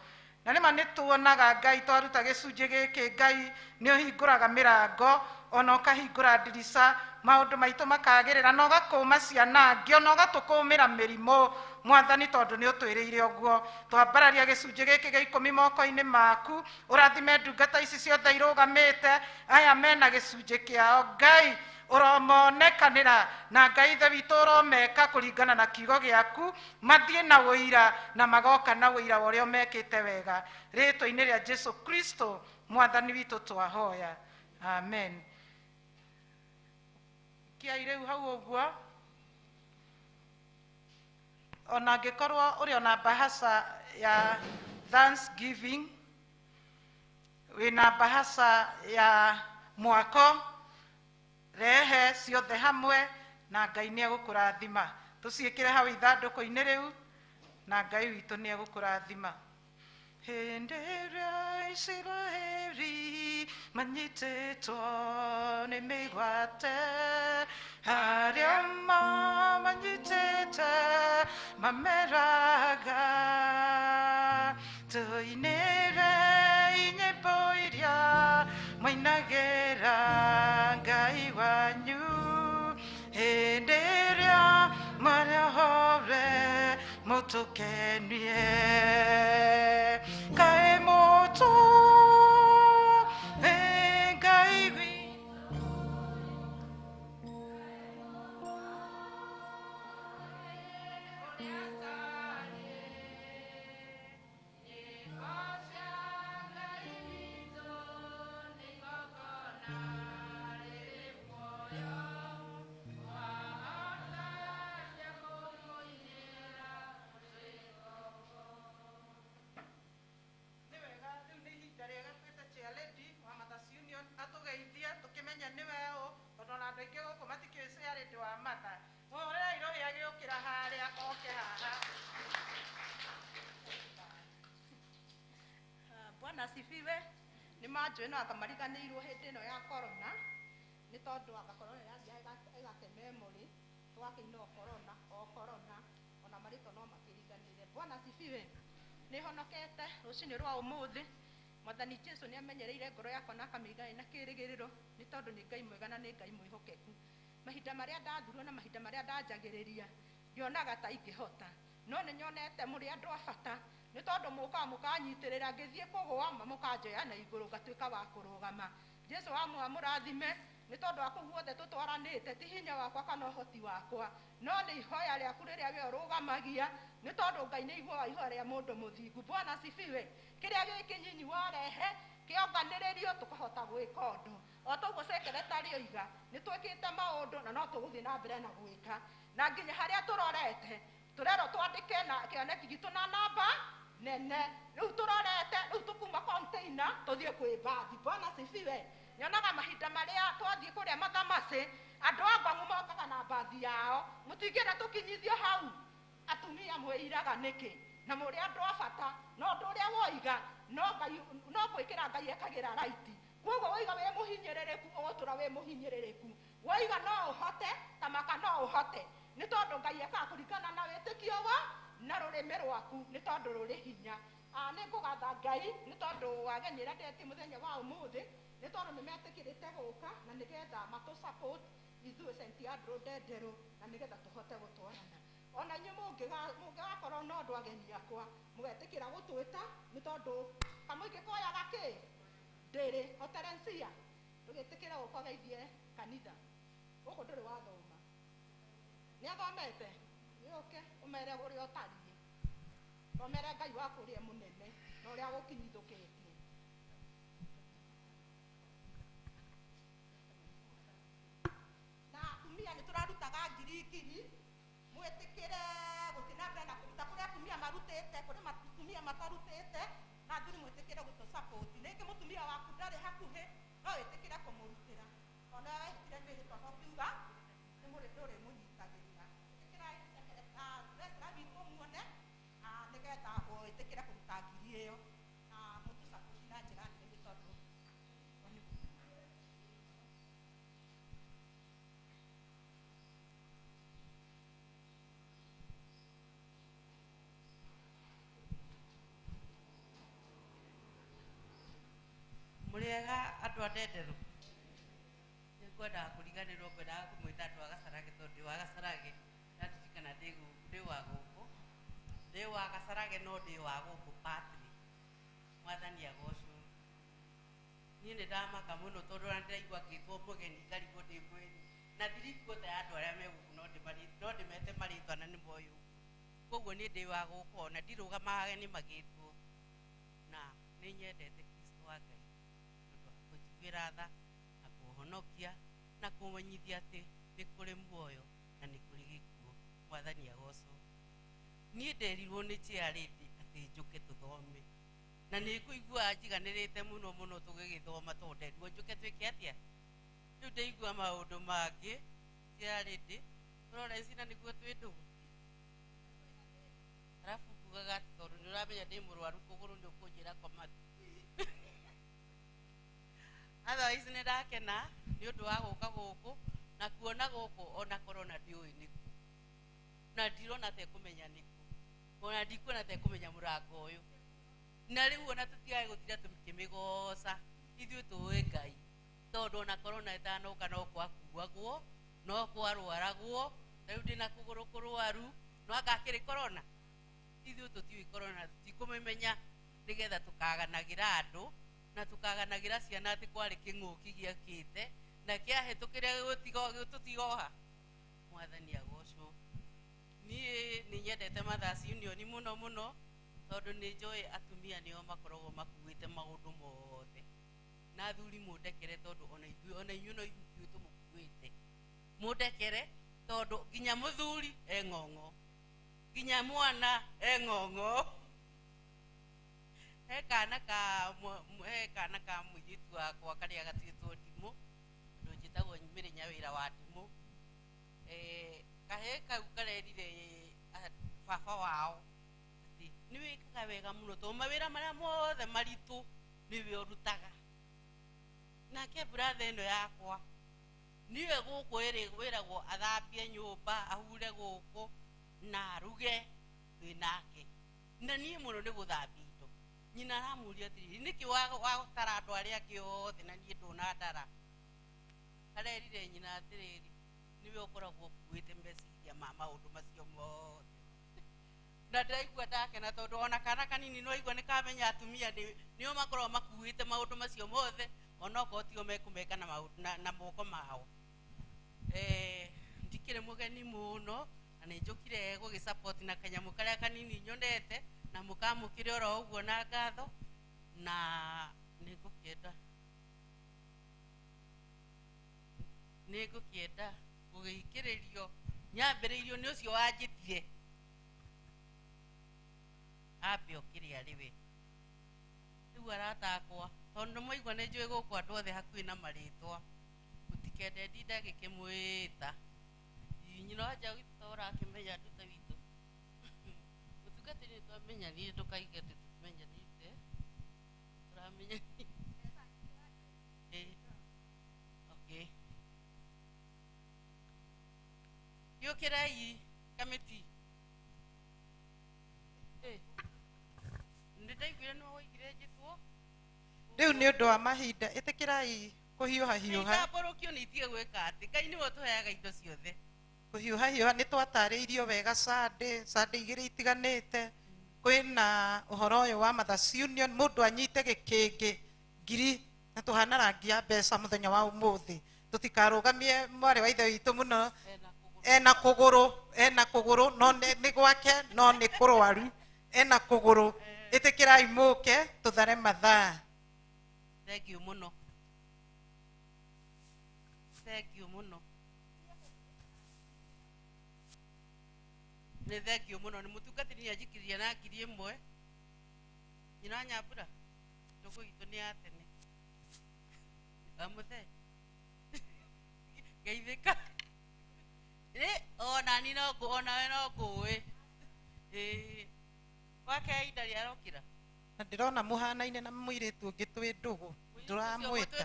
na nĩma nĩ tuonaga Ngai twaruta gĩcunjĩ gĩkĩ, Ngai nĩ ũhingũraga mĩrango, ona ũkahingũra ndirica, maũndũ maitũ makagĩrĩra, na ũgakũma ciana angĩ, ona ũgatũkũmĩra mĩrimũ Mwathani, tondũ nĩ ũtwĩrĩire ũguo. Twambararia gĩcunjĩ gĩkĩ gĩa 10 moko-inĩ maku, ũrathime ndungata ici ciothe irũgamĩte, aya mena gĩcunjĩ kĩao, Ngai ũromonekanĩra, na Ngai ithe witũ ũromeka kũringana na kiugo gĩaku, mathiĩ na ũira na magoka na ũira wa ũrĩa mekĩte wega. Rĩtwa-inĩ rĩa Jesu Kristo Mwathani witũ twahoya, amen. Kiai rĩu hau ũguo, ona angĩkorwo ũrĩ ona bahasha ya Thanksgiving, wĩna bahasha ya mwako, rehe ciothe hamwe na Ngai nĩ egũkũrathima. Tũciĩkĩre hau ithandũkũ-inĩ rĩu na Ngai witũ nĩ egũkũrathima. Hĩndĩ ĩrĩa Isiraeli manyitĩtwo nĩ mĩgwate, harĩa manyitĩte mameraga, tũinĩre nyĩmbo iria mainagĩra Ngai wanyu, hĩndĩ ĩrĩa marahore mũtũkenie, kaĩ mũtũ Ngai witũ. Bwana asifiwe. Nĩ manjũĩ no akamariganĩirwo hĩndĩ ĩno ya corona, nĩ tondũ anga corona yathiĩ ĩgate memory, twakĩina o corona, ona marĩtwa no makĩriganĩre. Bwana asifiwe. Nĩ honokete rũcinĩ rwa ũmũthĩ. Mwathani Jesũ nĩ amenyereire ngoro yakwa na akamĩiga ĩna kĩĩrĩgĩrĩro, nĩ tondũ nĩ Ngai mwega na nĩ Ngai mwĩhokeku. Mahinda marĩa ndathurwo na mahinda marĩa ndanjagĩrĩria, ndionaga ta ingĩhota, no nĩ nyonete mũrĩ andũ a bata, nĩ tondũ mũkaga mũkanyitĩrĩra, ngĩthiĩ kũgũa mũkanjoya na igũrũ ngatuĩka wa kũrũgama. Jesũ amũrathime, nĩ tondũ wa kũu guothe tũtwaranĩte, ti hinya wakwa kana ũhoti wakwa, no nĩ ihoya rĩaku rĩrĩa we ũrũgamagia, nĩ tondũ Ngai nĩ iguaga ihoya rĩa mũndũ mũthingu. Bwana asifiwe. Kĩrĩa gĩ kĩnyinyi warehe kĩonganĩrĩrio tũkahota gwĩka ũndũ. O toguo secretary oiga, nĩ twĩkĩte maũndũ na no tũgũthiĩ na mbere na gwĩka, na nginya harĩa tũrorete tũrerwo twandĩke na kĩoneki gitũ na namba nene. Rĩu tũrorete, rĩu tũkuma container tũthiĩ kwĩ bathi. Bwana asifiwe. Nyonaga mahinda marĩa twathiĩ kũrĩa Mathamasi, andũ a Ngwang'u athuri ao mutingĩra tũkinyithio hau atumia mwĩiraga nĩkĩ na mũrĩ andũ a bata no ũndũ ũrĩa woiga no gwĩkĩra Ngai ekagĩra raiti koguo woiga wĩ mũhinyĩrĩrĩku ũgũtũra wĩ mũhinyĩrĩrĩku woiga no ũhote tamaka no ũhote nĩ tondũ Ngai ekaga kũringana na wĩtĩkio wa na rũrĩmĩ rwaku nĩ tondũ rũrĩ hinya nĩ ngũgatha Ngai nĩ tondũ wageni ũrĩa ndĩretie mũthenya wa ũmũthĩ nĩ tondũ nĩ metĩkĩrĩte gũka na nĩgetha matũ support ithuĩ St. Andrew Ndenderũ na nĩgetha tũhote gũtwarana ona inyuĩ mũngĩgakorwo no andũ ageni akwa mũgetĩkĩra gũtwĩta nĩ tondũ kamũingĩ koyaga kĩ ndĩrĩ hoterencia ndũgĩtĩkĩra gũka geithie kanitha gũkũ ndũrĩ wathoma nĩ athomete gĩũke ũmere ũrĩa ũtariĩ thomere Ngai waku ũrĩa mũnene na ũrĩa gũkinyithũkĩtie na atumia nĩ tũrarutaga ngiri mwĩtĩkĩre gũthiĩ na mbere na kũruta kũrĩa atumia marutĩte kũrĩ atumia matarutĩte na athuri mwĩtĩkĩre gũtũ support nĩngĩ mũtumia waku ndarĩ hakuhĩ no wĩtĩkĩre kũmũrutĩra ona wĩtĩkĩre mĩrĩtwa no kiuga nĩ ndũrĩ mũnyitagĩrĩra wĩtĩkĩra witũ muone nĩgetha wĩtĩkĩre kũruta ngiri ĩyo mũtu support na njĩra nene tondũ mũrĩega andũ a Ndenderũ nĩ ngwendaga kũriganĩrwo ngwendaga kũmwĩta andũ a Gacarage tondũ wa Gacarage ndaririkana ndĩ wa gũkũ ndĩ wa Gacarage no ndĩ wa gũkũ Patrick mwathani agocwo niĩ nĩ ndamaka mũno tondũ ona ndĩraigua ngĩtwo mũgeni ngarigwo ndĩ mwĩri na ndirikuo ta andũ arĩa me gũkũ no ndĩmete marĩtwa na nĩ moĩ koguo niĩ ndĩ wa gũkũ ona ndirũgamaga ageni magĩtwo na nĩ nyendete Kristo wa Ngai gũtigĩra tha na kũhonokia na kũmenyithia atĩ nĩ kũrĩ muoyo na nĩ kũrĩ gĩkuũ mwathani agocwo niĩ nderirwo nĩ Charity atĩ njũke tũthome na nĩ ngũigua njiganĩrĩte mũno mũno tũgĩgĩthoma tondũ nderirwo njũke twĩke atĩa rĩu ndeigua maũndũ mangĩ Charity Florence na nĩguo twĩndũgũ arabu kugaga tondũ nĩ ũramenya ndĩ mũrwaru kũgũrũ nĩ ũkũnjĩra koma otherwise nĩ ndakena nĩ ũndũ wa gũka gũkũ na kuona gũkũ ona korona ndiũĩ nĩku na ndirona ta kũmenya nĩku ona ndikuona ta kũmenya mũrango ũyũ na rĩu ona tũtigae gũtira tũkĩmĩgoca ithuĩ tũĩ Ngai tondũ ona korona ĩtanoka no kwakuagwo no kwarwaragwo rĩu ndĩna kũgũrũ kũrwaru no agakĩrĩ korona ithuĩ tũtiũĩ korona tũtikũmĩmenya nĩgetha tũkaganagĩra andũ na tukaganagĩra ciana atĩ kwarĩ kĩng'ũki gĩakĩte na kĩahĩtũkĩre tũtigoha mwathani agocwo niĩ nĩ nyendete Mothers Union mũno mũno tondũ nĩ njũĩ atumia nĩo makoragwo makuĩte maũndũ mothe na athuri mũndekere tondũ ona inyuĩ no ithuĩ tũmũkuĩte mũndekere tondũ nginya mũthuri ng'ong'o nginya mwana ng'ong'o he kana ka mũirĩtu wakwa karĩa gatuĩtwo ndimũ tondũ njĩtagwo Mĩrĩnya wĩra wa ndimũ kahĩĩ kau karerire baba wao atĩ nĩ wĩkaga wega mũno tondũ mawĩra marĩa mothe maritũ nĩwe ũrutaga nake brother ĩno yakwa niwe gũkũ wĩragwo athambie nyũmba ahure gũkũ na aruge twĩ nake na niĩ mũno nĩ gũthambia indo nyina aramũria atĩrĩrĩ nĩkĩ wagũtara andũ arĩa angĩ othe na niĩ ndũnandara arerire nyina atĩrĩrĩ niwe ũkoragwo ũkuĩte meciria ma maũndũ macio mothe na ndĩraigua ndakena tondũ ona kana kanini no igua nĩ kamenya atumia nĩo makoragwo makuĩte maũndũ macio mothe onokorwo tio mekũmeka na moko mao ndikĩrĩ mũgeni mũno na nĩ njũkire gũgĩsupport na kanyamũ karĩa kanini nyonete na mũkamũkĩre oro ũguo na ngatho na nĩ ngũkĩenda gũgĩikĩrĩrio nyambĩrĩirio nĩ ũcio wanjĩtire ambe okĩrĩ arĩ we rĩu aratakwa tondũ mwaigua nĩ njũĩ gũkũ andũ othe hakuhĩ na marĩtwa gũtikende ndinda gĩkĩmwĩta you nyina waja gwitora akimenya nduta witũ mũtungatĩri nĩtwamenyanire ndũkaige atĩ tũtimenyanĩte tũramenya okay yũkĩrai kamĩti nĩndaiguire nĩ woigire njĩtwo rĩu nĩ ũndũ wa mahinda ĩtĩkĩrai kũhiũha hiũha ndambũrũkio nĩ itige gwĩka atĩ Ngai nĩwe ũtũheaga indo ciothe kũhiũha hiũha nĩ twatarĩirio wega Sunday igĩrĩ itiganĩte kwĩna ũhoro ũyũ wa Mothers Union mũndũ anyite gĩkĩngĩ ngiri na tũhana rangi ya mbeca mũthenya wa ũmũthĩ tũtikarũgamie mwarĩ wa ithe witũ mũno ena kũgũrũ no nĩ gwake no nĩ kũrwaru ena kũgũrũ ĩtĩkĩrai mũke tũthare mathaa thengiũ mũno nĩ thengiũ mũno nĩ mũtungatĩri nĩanjikĩrĩria na ngiri ĩmwe nyina Nyambura ndũgũ itũ nĩ ya tene amũthe geithĩka onani onawe no ngũĩ wake ihinda rĩarokĩra na ndĩrona mũhanaine na mũirĩtu ũngĩ twĩ ndũgũ ndũramwĩta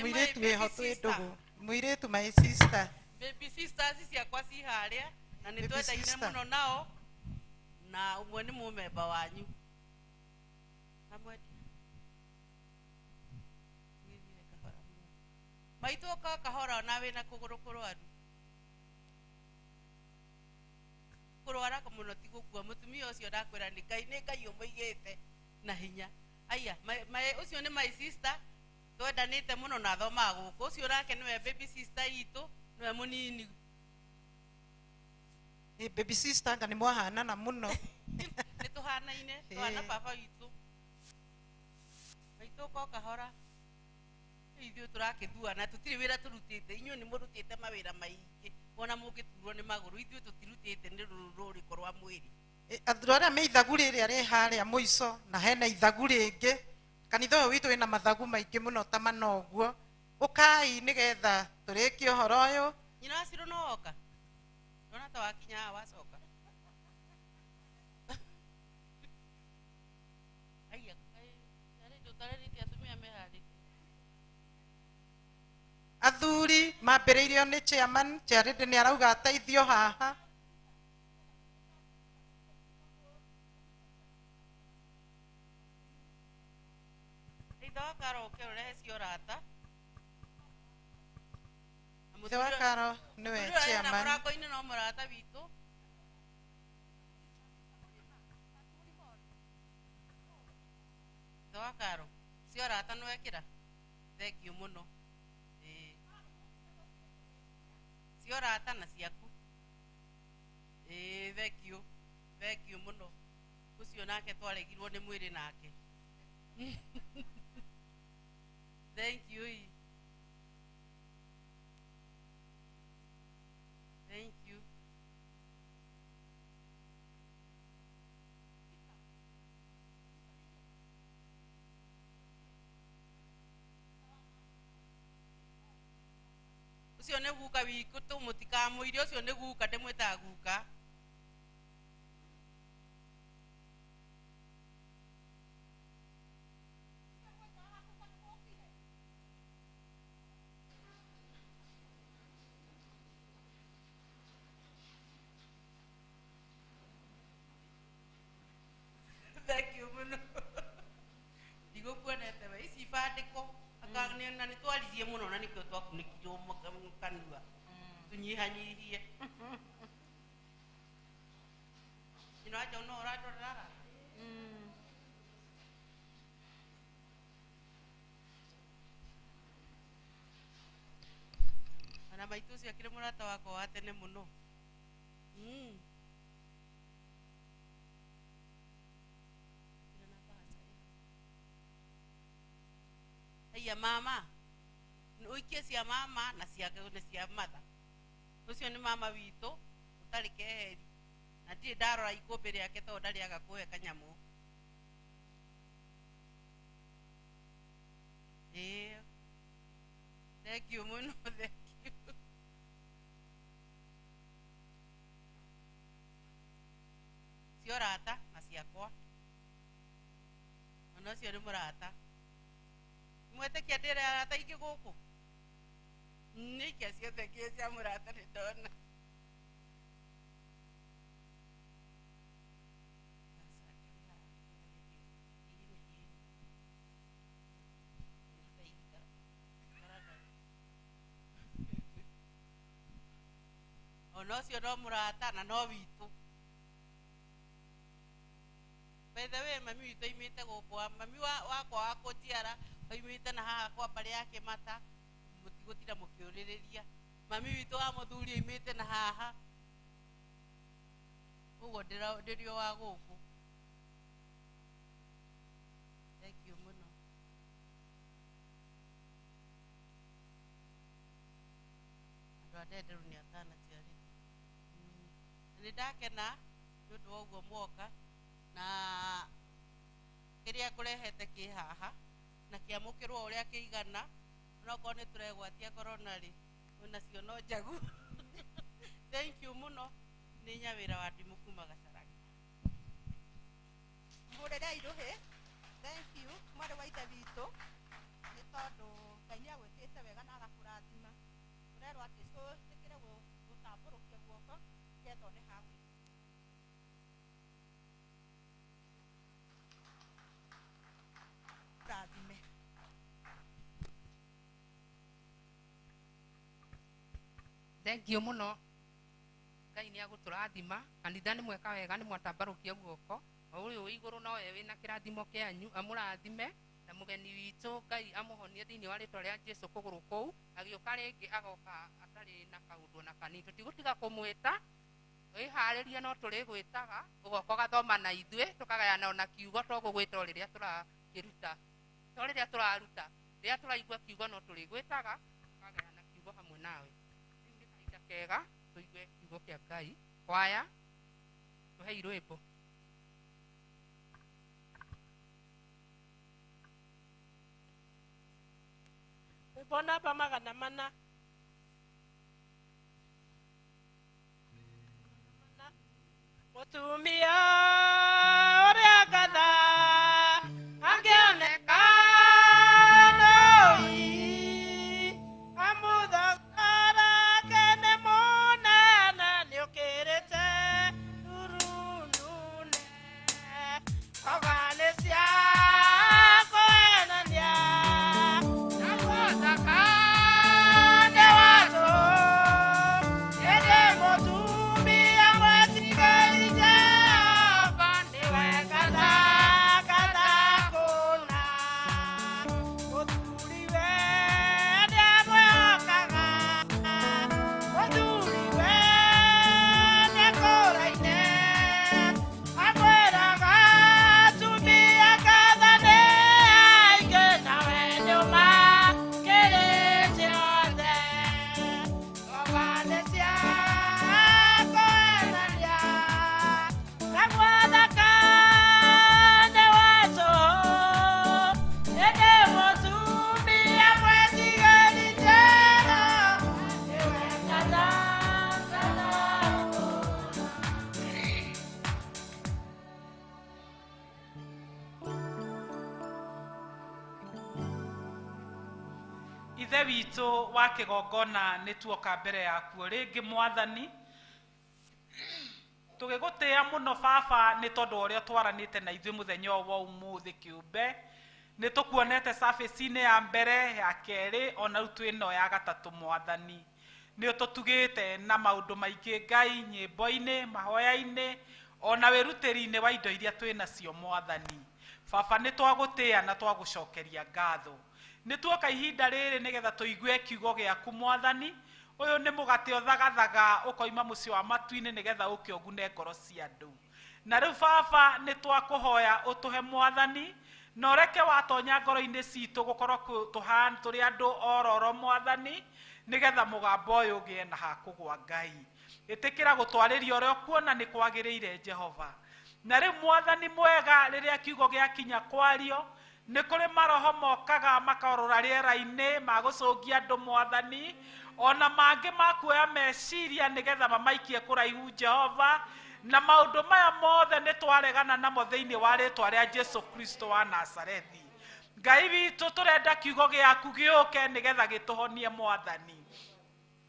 mũirĩtu wĩho twĩ ndũgũ mũirĩtu my sister baby sisters ciakwa ci harĩa na nĩ twendaine mũno nao na ũmwe nĩ mũmemba wanyu namwendia maitũ ũka kahora na wĩna kũgũrũ kũrwaru kũrwara mũno ti gũkua mũtumia ũcio ndakwĩra nĩ Ngai ũmũigĩte na hinya aya ũcio nĩ my sister twendanĩte mũno na athomaga gũkũ ũcio nake nĩwe baby sister itũ nĩwe mũnini baby sister anga nĩ mwahanana mũno nĩ tũhanaine twana baba witũ maitũ ũka kahora ithuĩ tũrakĩthuana tũtirĩ wĩra tũrutĩte inyuĩ nĩ mũrutĩte mawĩra maingĩ ona mũngĩturwo nĩ magũrũ ithuĩ tũtirutĩte nĩ rũrĩko rwa mwĩrĩ andũ arĩa me ithagu rĩrĩa rĩ harĩa mũico na hena ithagu rĩngĩ kanitha ũyũ witũ wĩna mathagu maingĩ mũno ta manoguo ũkai nĩgetha tũrĩkie ũhoro ũyũ nyina Wacirũ no woka ndona ta wakinya haha wacoka aya tũtarĩrĩte atumia meharĩte athuri mambĩrĩirio nĩ chairman Jared nĩ arauga ateithio haha ithe wa Karo ũke ũrehe ciorata ithe wa Karo nĩwe chairman mũrango-inĩ no mũrata witũ ithe wa Karo ciorata nĩwekĩra thengiũ mũno ciorata na ciaku thengiũ mũno ũcio nake twaregirwo nĩ mwĩrĩ nake thank you ũcio nĩ guka witũ tũmũtikamũire ũcio nĩ guka ndĩmwĩtaga guka thank you mũno ndigũkuonete we ici ibandĩko na nĩ twaririe mũno na nĩkĩo twakunĩkirwo kanua tunyihanyihie ino aja no ũrandorera ana maitũ ũcio akĩrĩ mũrata wakwa wa tene mũno aya mama uikie cia mama na cia matha ucio nĩ mama witũ ũtarĩ keheri na ndirĩ ndarora ikũmbĩ rĩake tondũ ndarĩaga kũhe kanyamũ thank you mũno thank you cio rata na ciakwa ona cio nĩ mũrata mwĩtĩkia ndĩre arata ingĩ gũkũ nĩ ikia ciothe ngĩ cia mũrata nĩ ndona ona ũcio no mũrata na no witũ by the way mami witũ aimĩte gũkũ mami wakwa wa kũnjiara aimĩte na haha kwa mbarĩ ya Kĩmata mũtigũtira mũkĩũrĩrĩria mami witũ wa mũthuri aimĩte na haha ũguo ndĩrĩo wa gũkũ thank you mũno andũ a ndenderu nĩ atanaciarĩte nĩ ndakena nĩ ũndũ wa ũguo mwoka na kĩrĩa kũrehete kĩ haha na kĩamũkĩrwo ũrĩa kĩigana onokorwo nĩ tũregwatia korona rĩ onacio no njagu thank you mũno nĩ nyawĩra wa ndimũ kuma Gacaraga mũrĩre Irũhĩ thank you mwarĩ wa ithe witũ nĩ tondũ Ngai nĩ agwĩkĩte wega na agakũrathima tũrerwo atĩ tũtĩkĩre gũtambũrũkia guoko ketho nĩ hagwĩ rathime thank you mũno Ngai nĩ agũtũrathima kanitha nĩ mweka wega nĩ mwatambarũkia guoko o ũyũ wĩ igũrũ nowe wĩna kĩrathimo kĩanyu amũrathime na mũgeni witũ Ngai amũhonie thĩinĩ wa rĩtwa rĩa Jesũ kũgũrũ kũu agĩũka rĩngĩ agoka atarĩ na kaũndũ na kanini tũtigũtiga kũmwĩta wĩharĩrie no tũrĩgwĩtaga ũgoka ũgathoma na ithuĩ tũkagayana ona kiugo tũgũgwĩta rĩrĩa tũrakĩruta to rĩrĩa tũraruta rĩrĩa tũraigua kiugo no tũrĩgwĩtaga tũkagayana kiugo hamwe nawe rĩu nĩ kahinda kega tũigue kiugo kĩa Ngai kwaya tũhe irwĩmbo rwĩmbo namba 400 mũtumia ũrĩa ngatha angĩoneka noi amũthogora kene mũnene nĩ ũkĩrĩte urunune oga nĩ cia kwenania na gũthaka nĩ watũ ĩndĩ mũtumia mwetigai Jehova nĩwe ngatha kũna mũthuriwe nĩamwĩhokaga mũthuriwe nĩkũraine amwĩraga atumia ngatha nĩ aingĩ nawe nĩũmakĩrĩte othe oga nĩ cia kwenania na gwathaka nĩ watũ ĩndĩ mũtumia mwĩtigĩri Jehova nĩwe ngatha ithe witũ wa kĩgongona nĩ tuoka mbere yakuo rĩngĩ mwathani tũgĩgũtĩĩa mũno baba nĩ tondũ ũrĩa twaranĩte na ithuĩ mũthenya ũyũ wa ũmũthĩ kĩũmbe nĩ tũkuonete service-inĩ ya mbere ya kerĩ ona rĩu twĩno ya gatatũ mwathani nĩ ũtũtugĩte na maũndũ maingĩ Ngai nyĩmbo-inĩ mahoya-inĩ ona wĩrutĩri-inĩ wa indo iria twĩnacio mwathani baba nĩ twagũtĩĩa na twagũcokeria ngatho nĩ tuoka ihinda rĩrĩ nĩgetha tũigue kiugo gĩaku mwathani ũyũ nĩ mũgate ũthagathaga ũkoima mũciĩ wa matu-inĩ nĩgetha ũkĩogune ngoro cia andũ na rĩu baba nĩ twakũhoya ũtũhe mwathani na ũreke watonya ngoro-inĩ citũ gũkorwo tũrĩ andũ ororo mwathani nĩgetha mũgambo ũyũ ũgĩe na hakũgwa Ngai ĩtĩkĩra gũtwarĩria ũrĩa ũkuona nĩ kwagĩrĩire Jehova na rĩu mwathani mwega rĩrĩa kiugo gĩakinya kwario nĩ kũrĩ maroho mokaga makorora rĩera-inĩ magũcũngia andũ mwathani ona mangĩ makuoya meciria nĩgetha mamaikie kũraihu Jehova na maundu maya mothe nĩ twaregana namo thĩinĩ wa rĩtwa rĩa Jesu Kristo wa Nazarethi. Ngai witũ tũrenda kiugo gĩaku gĩũke nĩgetha gĩtũhonie Mwathani.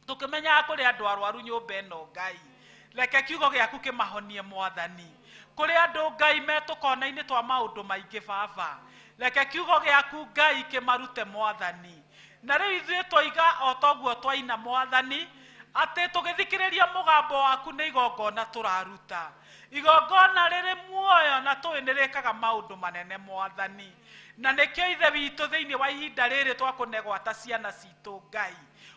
Tũkĩmenyaga kũrĩ andũ arwaru nyũmba ĩno Ngai, reke kiugo gĩaku kĩmahonie Mwathani. Kũrĩ andũ Ngai metũkona-inĩ twa maũndũ maingĩ Baba, reke kiugo gĩaku Ngai kĩmarute Mwathani. Na rĩu ithuĩ twoiga o toguo twaina Mwathani, atĩ tũgĩthikĩrĩria mũgambo waku nĩ igongona tũraruta, igongona rĩrĩ muoyo na tũĩ nĩ rĩkaga maũndũ manene Mwathani. Na nĩkĩo ithe witũ thĩinĩ wa ihinda rĩrĩ twakũnegwata ciana citũ Ngai,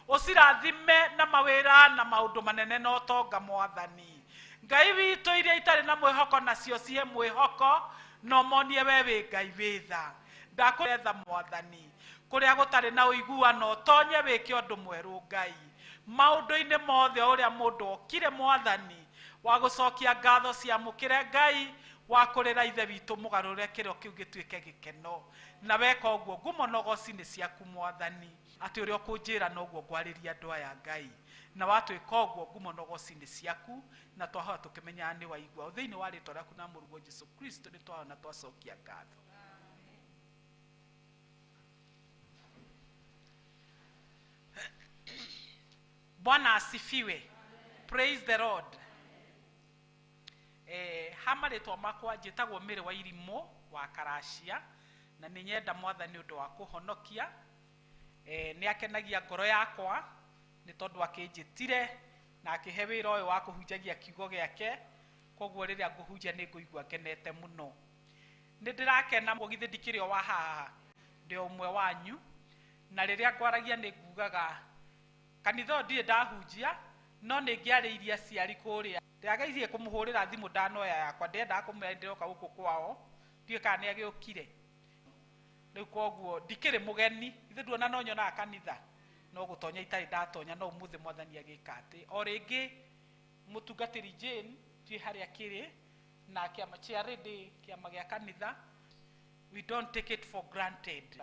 ũcirathime na mawĩra na maũndũ manene na ũtonga Mwathani. Ngai witũ iria itarĩ na mwĩhoko nacio cihe mwĩhoko, no monie we wĩ Ngai wĩtha. Ndakũretha Mwathani, kũrĩa gũtarĩ na ũiguano tonye wĩke ũndũ mwerũ Ngai. Maũndũ-inĩ mothe ũrĩa mũndũ okire Mwathani, wa gũcokia ngatho ciamũkĩre Ngai, wa kũrĩra ithe witũ mũgarũre kĩrĩo kĩu gĩtuĩke gĩkeno. Na weka ũguo ngumo nogoci nĩ ciaku Mwathani, atĩ ũrĩa ũkũnjĩra noguo ngwarĩria andũ aya Ngai. Na watwĩka ũguo ngumo nogoci nĩ ciaku, na twahota tũkĩmenyaga nĩ waigua. Thĩinĩ wa rĩtwa rĩaku na mũrũguo Jesu Kristo nĩ twahona twacokia ngatho. Bwana asifiwe. Praise the Lord. Hama rĩtwa makwa njĩtagwo Mĩrĩ wa Irimũ wa Karashia, na nĩ nyenda Mwathani ũndũ wa kũhonokia. Nĩ akenagia ngoro yakwa nĩ tondũ akĩnjĩtire na akĩhe wĩra ũyũ wa kũhunjagia kiugo gĩake. Koguo rĩrĩa ngũhunjia nĩ ngũigua ngenete mũno. Nĩ ndĩrakena mũgithĩ ndikĩrĩ o wa haha, ndĩ ũmwe wanyu, na rĩrĩa ngwaragia nĩ ngugaga kanitha ndirĩ ndahunjia, no nĩ ngĩarĩirie aciari kũrĩa. Ndĩageirie kũmũhũrĩra thimũ ndanoya yakwa, ndendaga kũmwĩra ndĩroka gũkũ kwao, ndiũĩ kana nĩ agĩũkire. Rĩu koguo ndikĩrĩ mũgeni, ithe nduona no nyonaga kanitha, no gũtonya itarĩ ndatonya, no ũmũthĩ Mwathani agĩka atĩ. O rĩngĩ mũtungatĩri Jane ndiũĩ harĩa kĩrĩ, na kĩama kĩa Ready, kĩama gĩa kanitha, we don't take it for granted.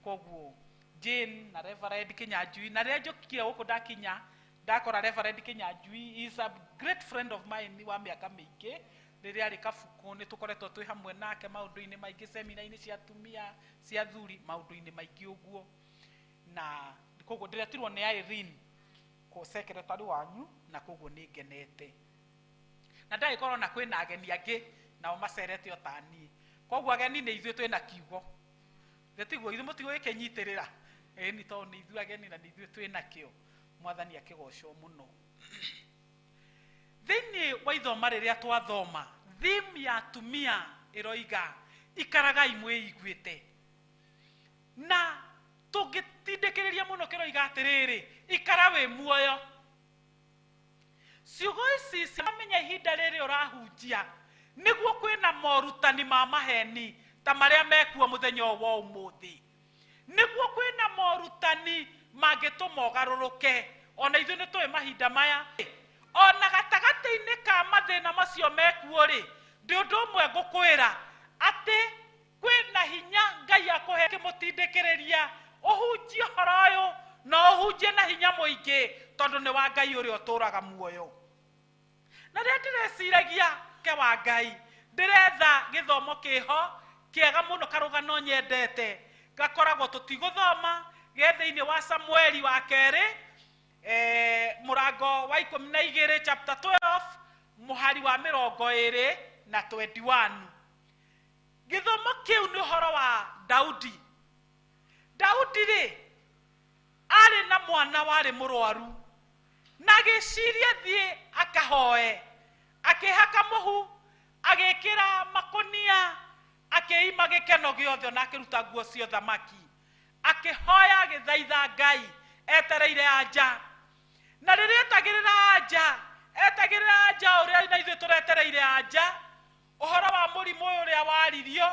Koguo Jane na Reverend Kinyanjui, na rĩrĩa njokire gũkũ ndakinya ndakora Reverend Kinyanjui is a great friend of mine wa mĩaka mĩingĩ. Rĩrĩa arĩ Kabuku nĩ tũkoretwo twĩ hamwe nake maũndũ-inĩ maingĩ, semina-inĩ cia atumia, cia athuri, maũndũ-inĩ maingĩ ũguo. Na koguo ndĩretirwo nĩ Irene kũ secretary wanyu, na koguo nĩ ngenete. Na ndagĩkorwo na kwĩna ageni angĩ nao macerete o ta niĩ. Koguo ageni nĩ ithuĩ twĩna kiugo. Tiguo ithuĩ mũtigo gĩkĩnyitĩrĩra. Nĩ tondũ nĩ ithuĩ ageni na nĩ ithuĩ twĩna kĩo. Mwathani akĩgocwo mũno. Thĩinĩ wa ithoma rĩrĩa twathoma, theme ya atumia ĩroiga ikaragai mwĩiguĩte. Na tũngĩtindĩkĩrĩria mũno kĩroiga atĩrĩrĩ, ikara wĩ muoyo. Ciugo ici ciamenya ihinda rĩrĩ ũrahunjia, nĩguo kwĩna morutani ma maheni ta marĩa mekuo mũthenya wa ũmũthĩ. Nĩguo kwĩna morutani mangĩtũma ũgarũrũke, ona ithuĩ nĩ tũĩ mahinda maya. Ona gatagatĩ-inĩ ka mathĩna macio mekuo rĩ, ndĩ ũndũ ũmwe ngũkwĩra atĩ kwĩna hinya Ngai akũhe kĩmũtindĩkĩrĩria ũhunjie ũhoro ũyũ na ũhunjie na hinya mũingĩ, tondũ nĩ wa Ngai ũrĩa ũtũũraga muoyo. Na rĩrĩa ndĩreciragia wa Ngai, ndĩretha gĩthomo kĩho kĩega mũno karũgano nyendete, gakoragwo tũtigũthoma ge thĩinĩ wa Samueli wa kerĩ, mũrango wa 12 chapter 12 mũhari wa 20 na 21. Gĩthomo kĩu nĩ ũhoro wa Daudi. Daudi rĩ arĩ na mwana warĩ mũrwaru, na agĩciria thiĩ akahoe, akĩhaka mũhu, agĩkĩra makũnia, akĩima gĩkeno gĩothe na akĩruta nguo cia thamaki, akĩhoya agĩthaitha Ngai etereire anja. Na rĩrĩa etagĩrĩra anja ũrĩa na ithuĩ tũretereire anja, ũhoro wa mũrimũ ũrĩa waririo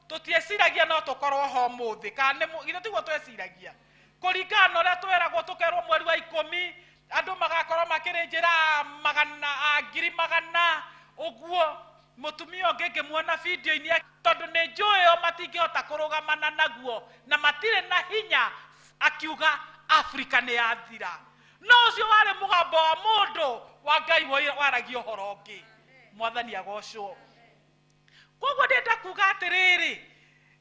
tũtieciragia no tũkorwo ho mũthĩ, kana githĩ tiguo tweciragia. Kũringana na ũrĩa tweragwo tũkerwo mweri wa 10 andũ magakorwo makĩrĩnjĩra ngiri magana ũguo. Mũtumia ũngĩ ngĩmuona video-inĩ, tondũ nĩ njũĩ o matingĩhota kũrũgamana naguo na matirĩ na hinya, akiuga Afrika nĩ yathira. No ũcio warĩ mũgambo wa mũndũ wa Ngai waragia ũhoro ũngĩ. Mwathani agocwo. Koguo ndenda kuga atiriri,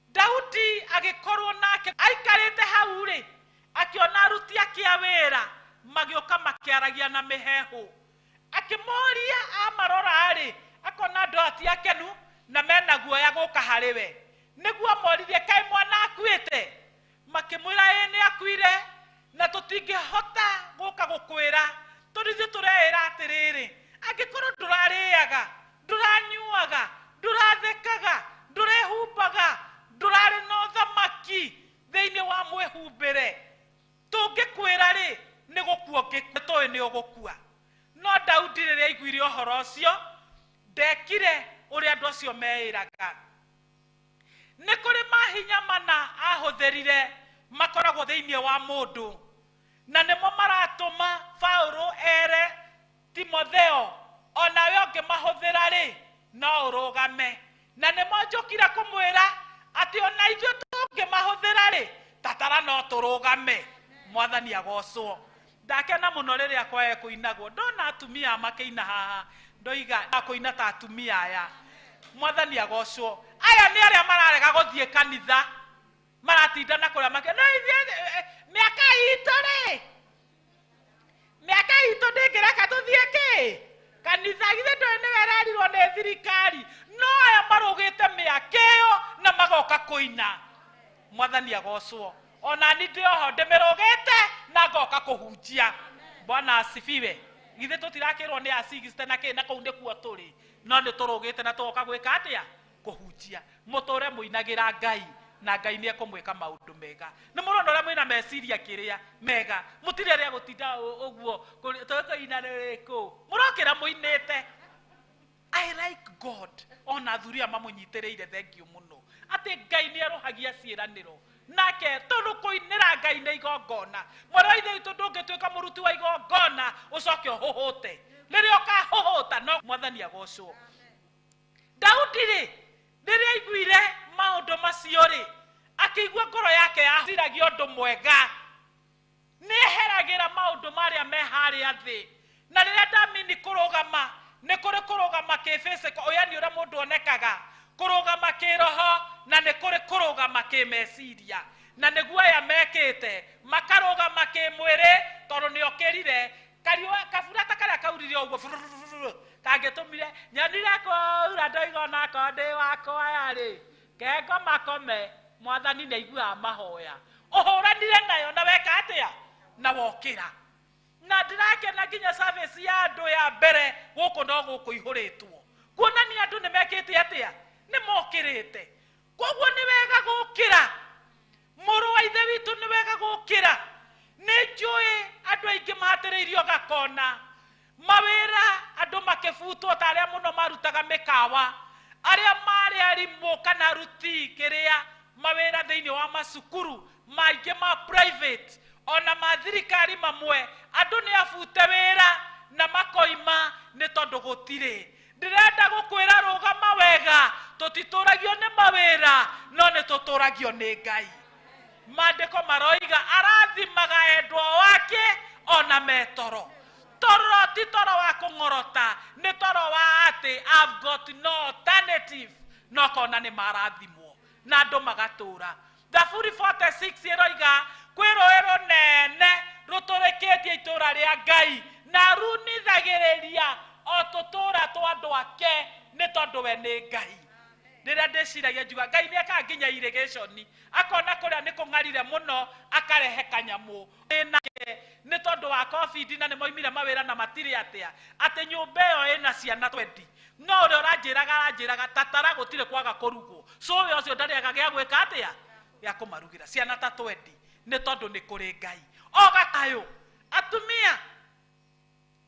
Daudi agikorwo nake aikarite hau ri, akiona aruti ake a wira magioka makiaragia na mihehu, akimoria amarora ri, akona andu ati akenu na mena guoya guka hariwe, niguo amorithie kai mwana akuite, makimwira ni akuire na tutingihota guka gukwira, turithi tureira atiriri, angikorwo ndurariaga, nduranyuaga, ndurathekaga, ndurehumbaga, ndurari no thamaki thiini wa mwihumbire, tungikwira ri ni gukua ngitoi ni ugukua. No Daudi riria aiguire uhoro ucio ndekire uria andu acio meiraga. Ni kuri mahinya mana ahutherire makoragwo thiini wa mundu, na nimo maratuma Paulo ere Timotheo onawe ungimahuthira ri no urugame, na nimo njokira kumwira ati ona ithuĩ tũngĩmahuthĩra rĩ tatara no tũrũgame. Mwathani agocwo. Ndakena mũno rĩrĩa kwae kũinagwo, ndona atumia makĩina haha ndoiga kũina ta atumia aya. Mwathani agocwo. Aya nĩ arĩa mararega gũthiĩ kanitha, maratindana kũrĩa makĩ no ithuĩ mĩaka itũ rĩ, mĩaka itũ ndĩngĩreka tũthiĩ kĩ kanitha, githĩ ndũĩ nĩ wererirwo nĩ thirikari, no aya marũgĩte mĩaka ĩyo na magoka kũina. Mwathani agocwo. Ona ni ndĩoho ndĩmĩrũgĩte na ngoka kũhunjia. Bwana asifiwe. Githĩ tũtirakĩrwo nĩ a 60 na kĩ na kũu nĩkuo tũrĩ, no nĩ tũrũgĩte na tũgoka gwĩka atĩa? Kũhunjia. Mũtũre mũinagĩra Ngai na Ngai nĩ ekũmwĩka maũndũ mega. Nĩ mũrona ũrĩa mwĩna meciria kĩrĩa mega, mũtirĩ rĩa gũtinda ũguo tũkũina rĩkũ, mũrokĩra mũinĩte. I like God. Ona thuria mamũnyitĩrĩire thengio mũno atĩ Ngai nĩ arohagia ciĩranĩro, nake tũrũkũinĩra Ngai nĩ igongona. Mwarĩ wa ithe witũ ndũngĩtuĩka mũruti wa igongona ũcoke ũhũhũte. Rĩrĩa ũkahũhũta no Mwathani agocwo. Daudi rĩ rĩrĩa aiguire maũndũ macio rĩ, akĩigua ngoro yake yaciragia ũndũ mwega, nĩeheragĩra maũndũ marĩa me harĩa thĩ. Na rĩrĩa ndamini kũrũgama, nĩ kũrĩ kũrũgama kĩ-physical, ũyũ nĩ ũrĩa mũndũ onekaga, kũrũgama kĩ-roho, na nĩ kũrĩ kũrũgama kĩ-meciria. Na nĩguo aya mekĩte makarũgama kĩ-mwĩrĩ, tondũ nĩokĩrire kariũa kabura ta karĩa kaurire ũguo kangĩtũmire nyonire kũura ndoiga onakoo ndĩ wakwa yarĩ kengo makome. Mwathani nĩ aiguaga mahoya, ũhũranire nayo na weka atĩa na wokĩra. Na ndĩrakena nginya service ya andũ ya mbere gũkũ no gũkũ ihũrĩtwo, kuonania andũ nĩ mekĩte atĩa, nĩ mokĩrĩte. Koguo nĩ wega gũkĩra, mũrũ wa ithe witũ nĩ wega gũkĩra. Nĩ njũĩ andũ aingĩ mahatĩrĩirio gakona, mawĩra andũ makĩbutwo ta arĩa mũno marutaga mĩkawa, arĩa marĩ arimũ kana aruti kĩrĩa mawĩra thĩinĩ wa macukuru maingĩ ma private ona ma thirikari mamwe, andũ nĩ abute wĩra na makoima nĩ tondũ gũtirĩ. Ndĩrenda gũkwĩra rũgama wega, tũtitũragio nĩ mawĩra no nĩ tũtũragio nĩ Ngai. Maandĩko maroiga arathimaga endwa wake ona metoro. Toro ti toro wa kũng'orota, nĩ toro wa atĩ I've got no alternative, no kona nĩ marathimwo na andũ magatũra. Thaburi 46 ĩroiga kwĩ rũĩ rũnene rũtũrĩkĩtie itũũra rĩa Ngai na runithagĩrĩria o tũtũũra twa andũ ake nĩ tondũ we nĩ Ngai. Rĩrĩa ndĩciragia njuga Ngai nĩ ekaga nginya irrigation, akona kũrĩa nĩ kũng'arire mũno akarehe kanyamũ nĩ tondũ wa COVID na nĩ moimire mawĩra na matirĩ atĩa, atĩ nyũmba ĩyo ĩna ciana 20. No ũrĩa aranjĩraga tatara gũtirĩ kwaga kũrugwo, so we ũcio ndarĩaga gĩa gwĩka atĩa gĩa kũmarugĩra ciana ta 20, nĩ tondũ nĩ kũrĩ Ngai. O gakayũ atumia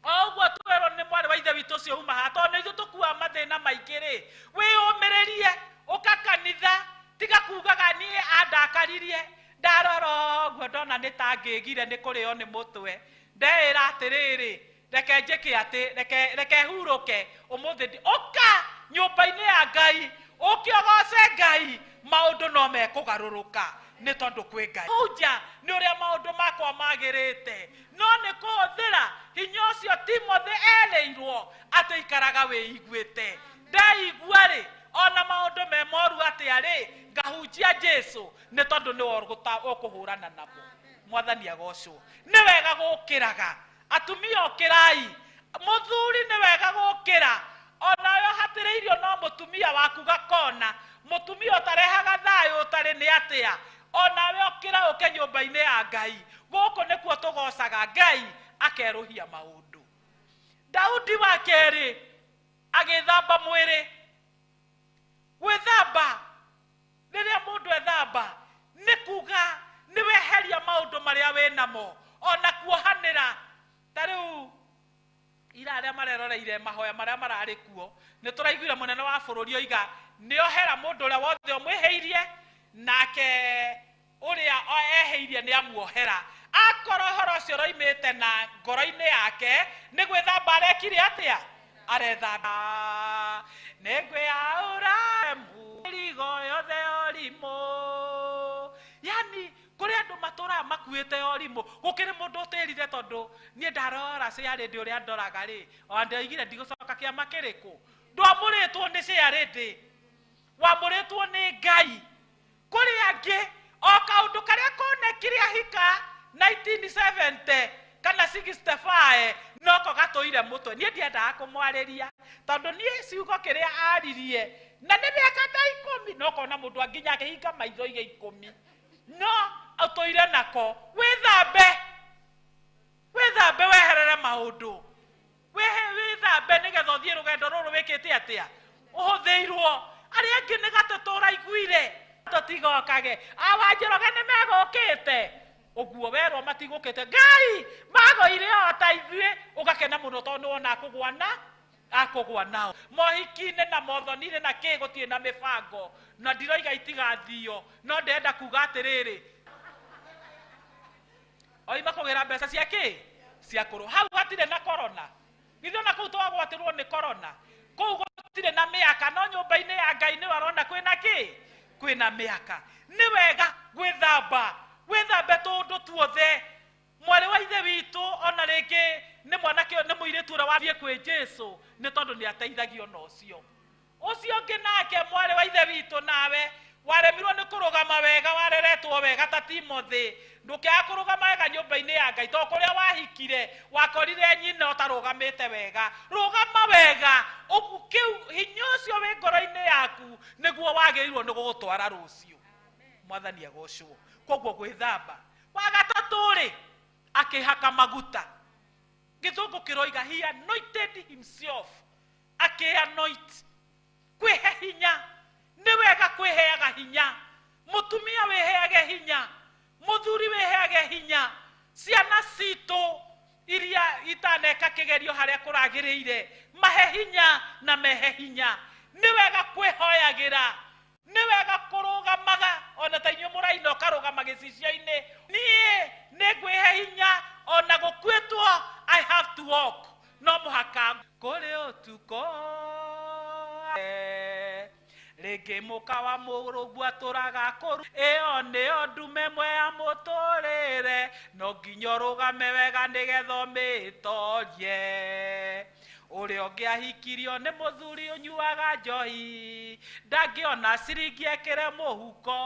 ũguo twerwo nĩ mwarĩ wa ithe witũ ũcio uma haha, tondũ nĩ ithuĩ tũkuaga mathĩna maingĩ rĩ, wĩyũmĩrĩrie ũka kanitha, tiga kugaga niĩ andakaririe ndarora ũguo ndona nĩ ta ngĩgire nĩ kũrĩo nĩ mũtwe, ndeĩra atĩrĩrĩ reke njĩke atĩ reke hurũke ũmũthĩ ũka nyũmba-inĩ ya Ngai ũke ũgoce Ngai, maũndũ no mekũgarũrũka nĩ tondũ kwĩ Ngai. Hunja nĩ ũrĩa maũndũ makwa magĩrĩte, no nĩ kũhũthĩra hinya ũcio Timothy erĩirwo ate ikaraga wĩiguĩte ndaigua rĩ ona maũndũ me moru atĩa rĩ ngahunjia Jesu nĩ tondũ nĩwe ũkũhũrana namo. Mwathani agocwo. Nĩ wega gũkĩraga atumia ũkĩrai, mũthuri nĩ wega gũkĩra onawe hatĩrĩirio no mũtumia waku gakona, mũtumia ũtarehaga thayũ ũtarĩ nĩ atĩa, onawe ũkĩra ũke nyũmba-inĩ ya Ngai. Gũkũ nĩkuo tũgocaga Ngai akerũhia maũndũ. Daudi wa kerĩ agĩthamba mwĩrĩ. Gwĩthamba rĩrĩa mũndũ ethamba nĩ kuga nĩ weheria maũndũ marĩa wĩ namo, ona kuohanĩra. Ta rĩu ira arĩa mareroreire mahoya marĩa mararĩ kuo nĩ tũraiguire mũnene wa bũrũri oiga nĩohera mũndũ ũrĩa wothe ũmwĩhĩirie nake ũrĩa ehĩirie nĩ amuohera. Akorwo ũhoro ũcio ũroimĩte na ngoro-inĩ yake nĩ gwĩthamba arekire atĩa? Arethamba. Nĩ ngwĩaũra mĩrigo yothe ũrimũ. Yani kũrĩ andũ matũraga makuĩte ũrimũ, gũkĩrĩ mũndũ ũtĩrire tondũ niĩ ndarora ciarĩndĩ ũrĩa ndoraga rĩ ona ndoigire ndigũcoka kĩama kĩrĩkũ. Ndwamũrĩtwo nĩ ciarĩndĩ, wamũrĩtwo nĩ Ngai. Kũrĩ angĩ o kaũndũ karĩa konekire ahika 1970 kana 65 noko gatũire mũtwe. Niĩ ndiendaga kũmwarĩria tondũ niĩ ciugo kĩrĩa aririe na nĩ mĩaka ta 10 nokona mũndũ anginya akĩhinga maitho 10 no ũtũire nako. Wĩthambe, wĩthambe weherere maũndũ, wĩthambe nĩgetha ũthiĩ rũgendo rũrũ wĩkĩte atĩa ũhũthĩirwo. Arĩa angĩ nĩ gatũ tũraiguire tũtigokage awanjĩroge nĩ megũkĩte ũguo werwo matigũkĩte. Ngai magũire o ta ithuĩ ũgakena mũno tondũ nĩwona akũgwa nao mohiki-inĩ na mothoni-inĩ na kĩ gũtirĩ na mĩbango na ndiroiga itigathio no ndenda kuga atĩrĩrĩ oima kũgĩra mbeca cia kĩ cia kũrũ. Hau hatirĩ na korona, ithuĩ ona kũu twagwatĩrwo nĩ korona, kũu gũtirĩ na mĩaka no nyũmba-inĩ ya Ngai nĩ warona kwĩna kĩ, kwĩna mĩaka. Nĩ wega gwĩthamba, wĩthambe tũndũ tuothe. Mwarĩ wa ithe witũ ona rĩngĩ nĩ mwanake nĩ mũirĩtu ũrĩa wathiĩ kwĩ Jesu nĩ tondũ nĩ ateithagio na ũcio ũngĩ nake mwarĩ wa ithe witũ nawe waremirwo nĩ kũrũgama wega, wareretwo wega ta Timothy, ndũkĩaga kũrũgama wega nyũmba-inĩ ya Ngai tondũ kũrĩa wahikire wakorire nyina ũtarũgamĩte wega. Rũgama wega, kĩu hinya ũcio wĩ ngoro-inĩ yaku nĩguo wagĩrĩirwo nĩ gũgũtwara rũciũ. Mwathani agocwo. Koguo gwĩthamba. Wa gatatũ rĩ akĩhaka maguta. Gĩthũngũ kĩroiga he anointed himself, akĩanoint. Kwĩhe hinya. Nĩ wega kwĩheaga hinya. Mũtumia wĩheage hinya, mũthuri wĩheage hinya. Ciana citũ iria itaneka kĩgerio harĩa kũragĩrĩire mahe hinya na mehe hinya. Nĩ wega kwĩhoyagĩra, nĩ wega kũrũgamaga ona ta inyuĩ mũraina ũkarũgama gĩcicio-inĩ. Niĩ nĩ ngwĩhe hinya ona gũkuĩtwo I have to walk, no mũhaka kũrĩ ũtukũ rĩngĩ mũka wa mũrũgua tũraga kũru. Ĩyo nĩyo ndume mwe ya mũtũrĩre, no nginya ũrũgame wega nĩgetha ũmĩtorie. Ũrĩa ũngĩahikirio nĩ mũthuri ũnyuaga njohi ndangĩona ciringi ekĩre mũhuko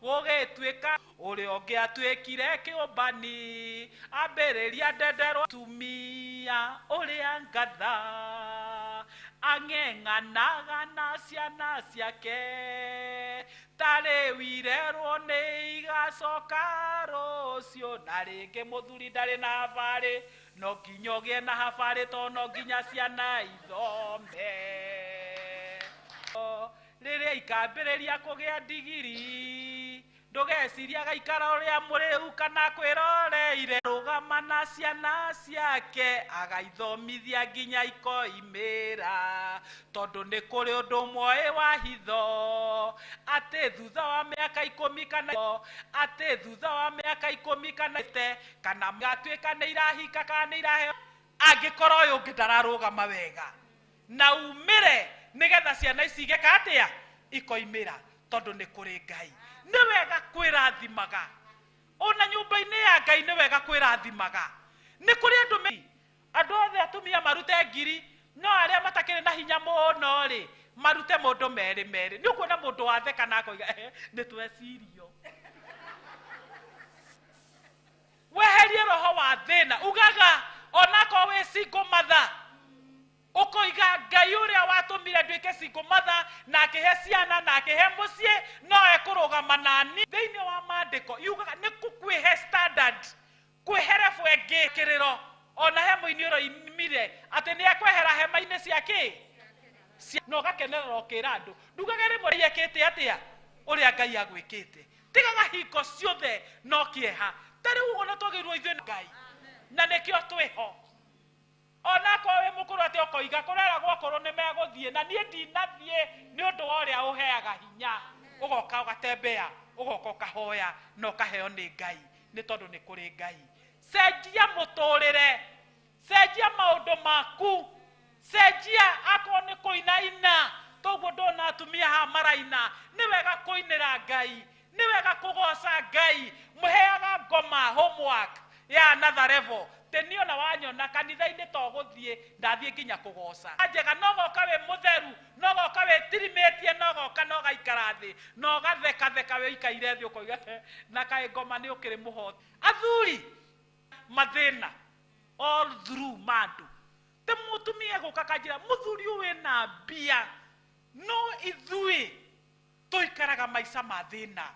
gũgĩtuĩka. Ũrĩa ũngĩatuĩkire kĩũmbani ambĩrĩria ndenderwo tumia ũrĩa ngatha ang'eng'anaga na ciana ciake tarĩ wirerwo nĩ igacoka rũciũ. Na rĩngĩ mũthuri ndarĩ na habarĩ, no nginya ũgĩe na habarĩ tondũ no nginya ciana ithome. Rĩrĩa ikambĩrĩria kũgĩa ndigiri ndũgeciria gaikara ũrĩa mũrĩu kana kwĩroreire. Rũgama na ciana ciake agaithomithia nginya ikoimĩra, tondũ nĩ kũrĩ ũndũ ũmwe wa hitho atĩ thutha wa mĩaka 10 kana gatuĩka nĩ irahika kana nĩ iraheo, angĩkorwo ũyũ ũngĩ ndararũgama wega na umĩre nĩgetha ciana ici igeka atĩa ikoimĩra, tondũ nĩ kũrĩ Ngai. Nĩ wega kwĩrathimaga ona nyũmba-inĩ ya Ngai, nĩ wega kwĩrathimaga. Nĩ kũrĩ andũ othe atumia marute 1000 no aria matakire na hinya muno ri marute mundu meri ni ukuona mundu watheka na akoiga ni twecirio weherie roho wa thina ugaga onako we single mother ukoiga Ngai uria watumire nduike single mother na akihe ciana na akihe mucie no ekurugama nani thiini wa mandiko yugaga ni kukwihe standard kweherefu engi kiriro ona hemo-ini uroimire ati ni ekwehera hema-ini ciake no gakenerera ukira andu ndugage rimwe yekete atia uria Ngai agwikite tigaga hingo ciothe no kieha tari ugo twagirwo ithuĩ Ngai na nikio twiho ona ko we mukuru ati okoiga kurera gwakoro ni meguthie na nie ndinathie ni undu wa uria uheaga hinya ugoka ugatembea ugoka ukahoya no kaheo ni Ngai ni tondu ni kuri Ngai cenjia muturire cenjia maundu maku cenjia ako ni kuinaina toguo ndona atumia ha maraina ni wega kuinira Ngai ni wega kugoca Ngai muheaga ngoma homework ya another level tenio na wanyona kanitha-ini to guthie ndathie nginya kugoca njega no goka we mutheru no goka we tirimetie no goka no gaikara thi no gatheka we ikaire thi ukoiga na kae ngoma ni ukiri muhoti athuri mathina all through mandu te mutumie guka kanjira muthuri uwe na mbia no ithui tuikaraga maica mathina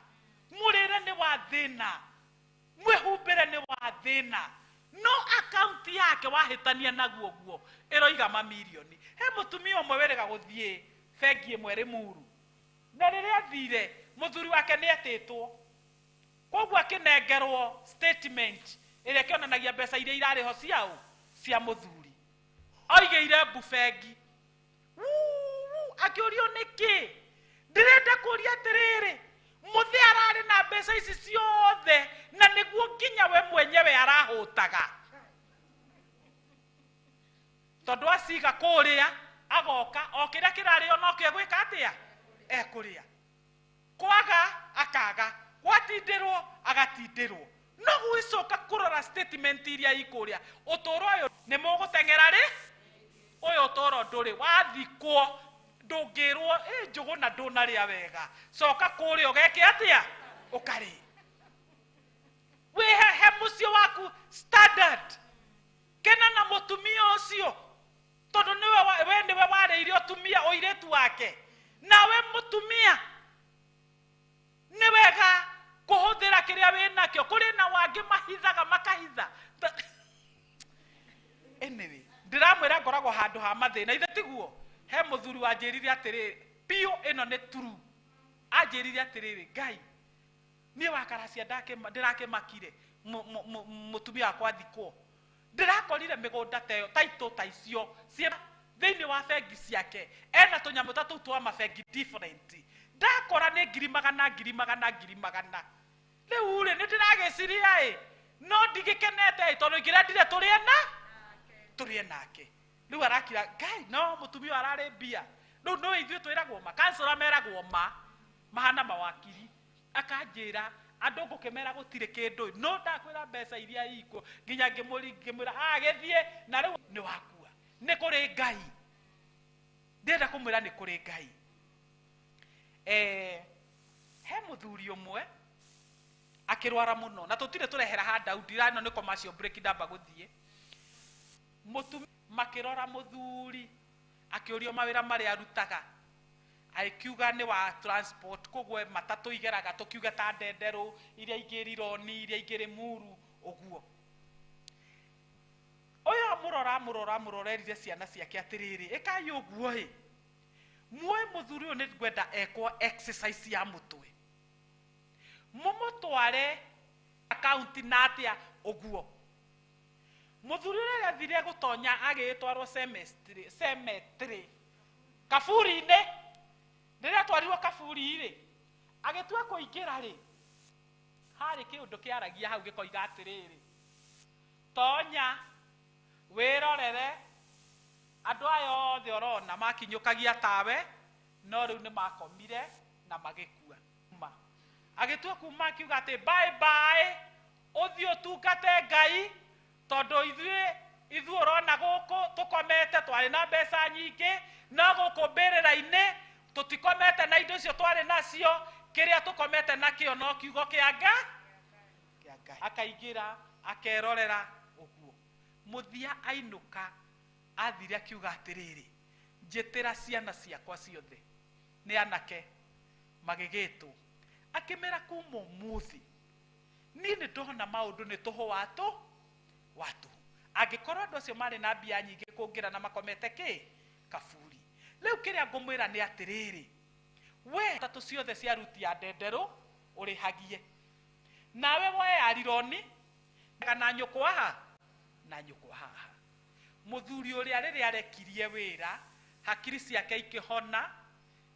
murire ni wa thina mwehumbire ni wa thina no account yake wahitania naguo guo iroiga mamilioni he mutumia umwe werega guthie bengi imwe Rimuru na riria thire muthuri wake ni etitwo koguo akinengerwo statement iria kionanagia mbeca iria irariho ciao cia muthuri oigeire mbu bengi akiurio niki ndirenda kuria atiriri muthi arari na mbeca ici ciothe na niguo nginya we mwenyewe arahutaga tondu aciga kuria agoka okira kirario no kiegwika atia ekuria kwaga akaga gwatindirwo agatindirwo no gwicoka kurora statement iria ikuria utoro uyu ni mugutengera ri uyu utoro nduri wathikwo ndungirwo njugu na ndunaria wega coka kuria ugeke atia ukari wihehe mucio waku standard kena na mutumia ucio tondu niwe wariire utumia uiritu wake nawe mutumia ni wega kuhuthira kiria winakio kuri na wangi mahithaga makahitha anyway ndiramwira ngoragwo handu ha mathina ithe tiguo he muthuri wanjirire atiriri pio ino ni true anjirire atiriri Ngai nie wakaracia ndirakimakire mutumia wakwa thikwo ndirakorire migunda teyo taito taicio cie thiini wa bengi ciake ena tunyamu tatu twa mabengi different ndakora ni 100,000 riu ri ni ndiragiciria no ndigikenete tondu ngirendire turie nake riu arakira Ngai no mutumia arari mbia riu no ithuĩ twiragwo ma kansora meragwo mahana mawakiri akanjira andu ngukimera gutire kindu no ndakwira mbeca iria iko nginya ngimwira agithie na riu ni wakua ni kuri Ngai ndenda kumwira ni kuri Ngai he muthuri umwe akirwara muno na tutire turehera ha Daudi rano ni commercial break ndamba guthie mutumia makirora muthuri akiurio mawira mari arutaga aikiuga ni wa transport kogwe matatu igeraga tukiuga ta ndenderu iria ingirironi iria ingiri Muru uguo oyo amurorerire ciana ciake atiriri ikai uguo muoe muthuri uyu ni gwenda ekwo exercise ya mutwe mumutware account na atia uguo muthuri uyu athire gutonya agitwarwo cemetery kaburi-ini rĩrĩa twarirwo kaburi-rĩ agĩtua kũingĩra-rĩ harĩ kĩũndũ kĩaragia hau gĩkoiga atĩrĩrĩ tonya wĩrorere andũ aya othe ũrona makinyũkagia tawe no rĩu nĩ makomire na magĩkua agĩtua kuma akiuga atĩ bye bye ũthiĩ ũtungate Ngai tondũ ithuĩ ũrona gũkũ tũkomete twari na mbeca nyingĩ no gũkũmbĩrĩra-inĩ tũtikomete na indo icio twarĩ nacio, kĩrĩa tũkomete nakĩo no kiugo kĩa Ngai. Akaingĩra akerorera ũguo, mũthia ainũka athire akiuga atĩrĩrĩ, njĩtĩra ciana ciakwa ciothe nĩ anake magĩgĩtwo, akĩmera kuma ũmũthĩ niĩ nĩ ndona maũndũ nĩ tũhũ watu angĩkorwo andũ acio marĩ na mbia nyingĩ kũngĩra na makomete kaburi. Rĩu kĩrĩa ngũmwĩra nĩ atĩrĩrĩ, we tatũ ciothe cia ruti ya ndenderũ ũrĩhagie, nawe woe arironi kana nyũkwa haha. Mũthuri ũrĩa rĩrĩa arekirie wĩra, hakiri ciake ikĩhona,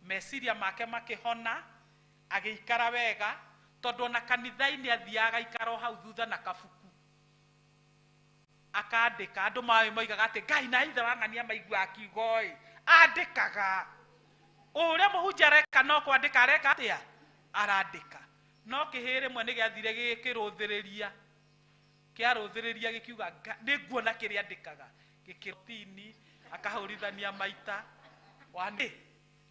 meciria make makĩhona, agĩikara wega, tondũ ona kanitha-inĩ athiaga ikaro hau thutha na kabuku akandĩka. Andũ moigaga atĩ Ngai na ithe wang'ania maigua akiugo andĩkaga. Ũrĩa mũhunjia areka no kwandĩka areka atĩa? Arandĩka. No kĩhĩ rĩmwe nĩ gĩathire gĩkĩrũthĩrĩria, kĩarũthĩrĩria gĩkiuga nĩnguona kĩrĩa andĩkaga, gĩkĩrotini akahũrithania maita wani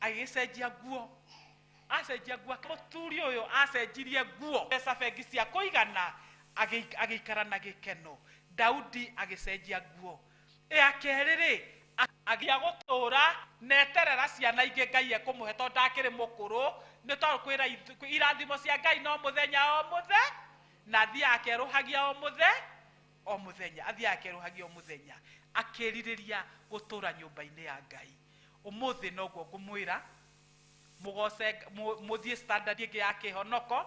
agĩcenjia nguo. Acenjia nguo, mũturi ũyũ acenjirie nguo, mbeca bengi cia kũigana, agĩikara na gĩkeno. Daudi agĩcenjia nguo. Akerĩ agĩa gũtũra neterera ciana ingĩ Ngai ekũmũhe tondũ ndakĩrĩ mũkũrũ, nĩ tondũ kwĩra irathimo cia Ngai no mũthenya na athiaga akerũhagia o mũthenya, athiaga akerũhagia o mũthenya, akĩrirĩria gũtũra nyũmba-inĩ ya Ngai. Ũmũthĩ noguo ngũmwĩra, mũthiĩ standard ĩngĩ ya kĩhonoko,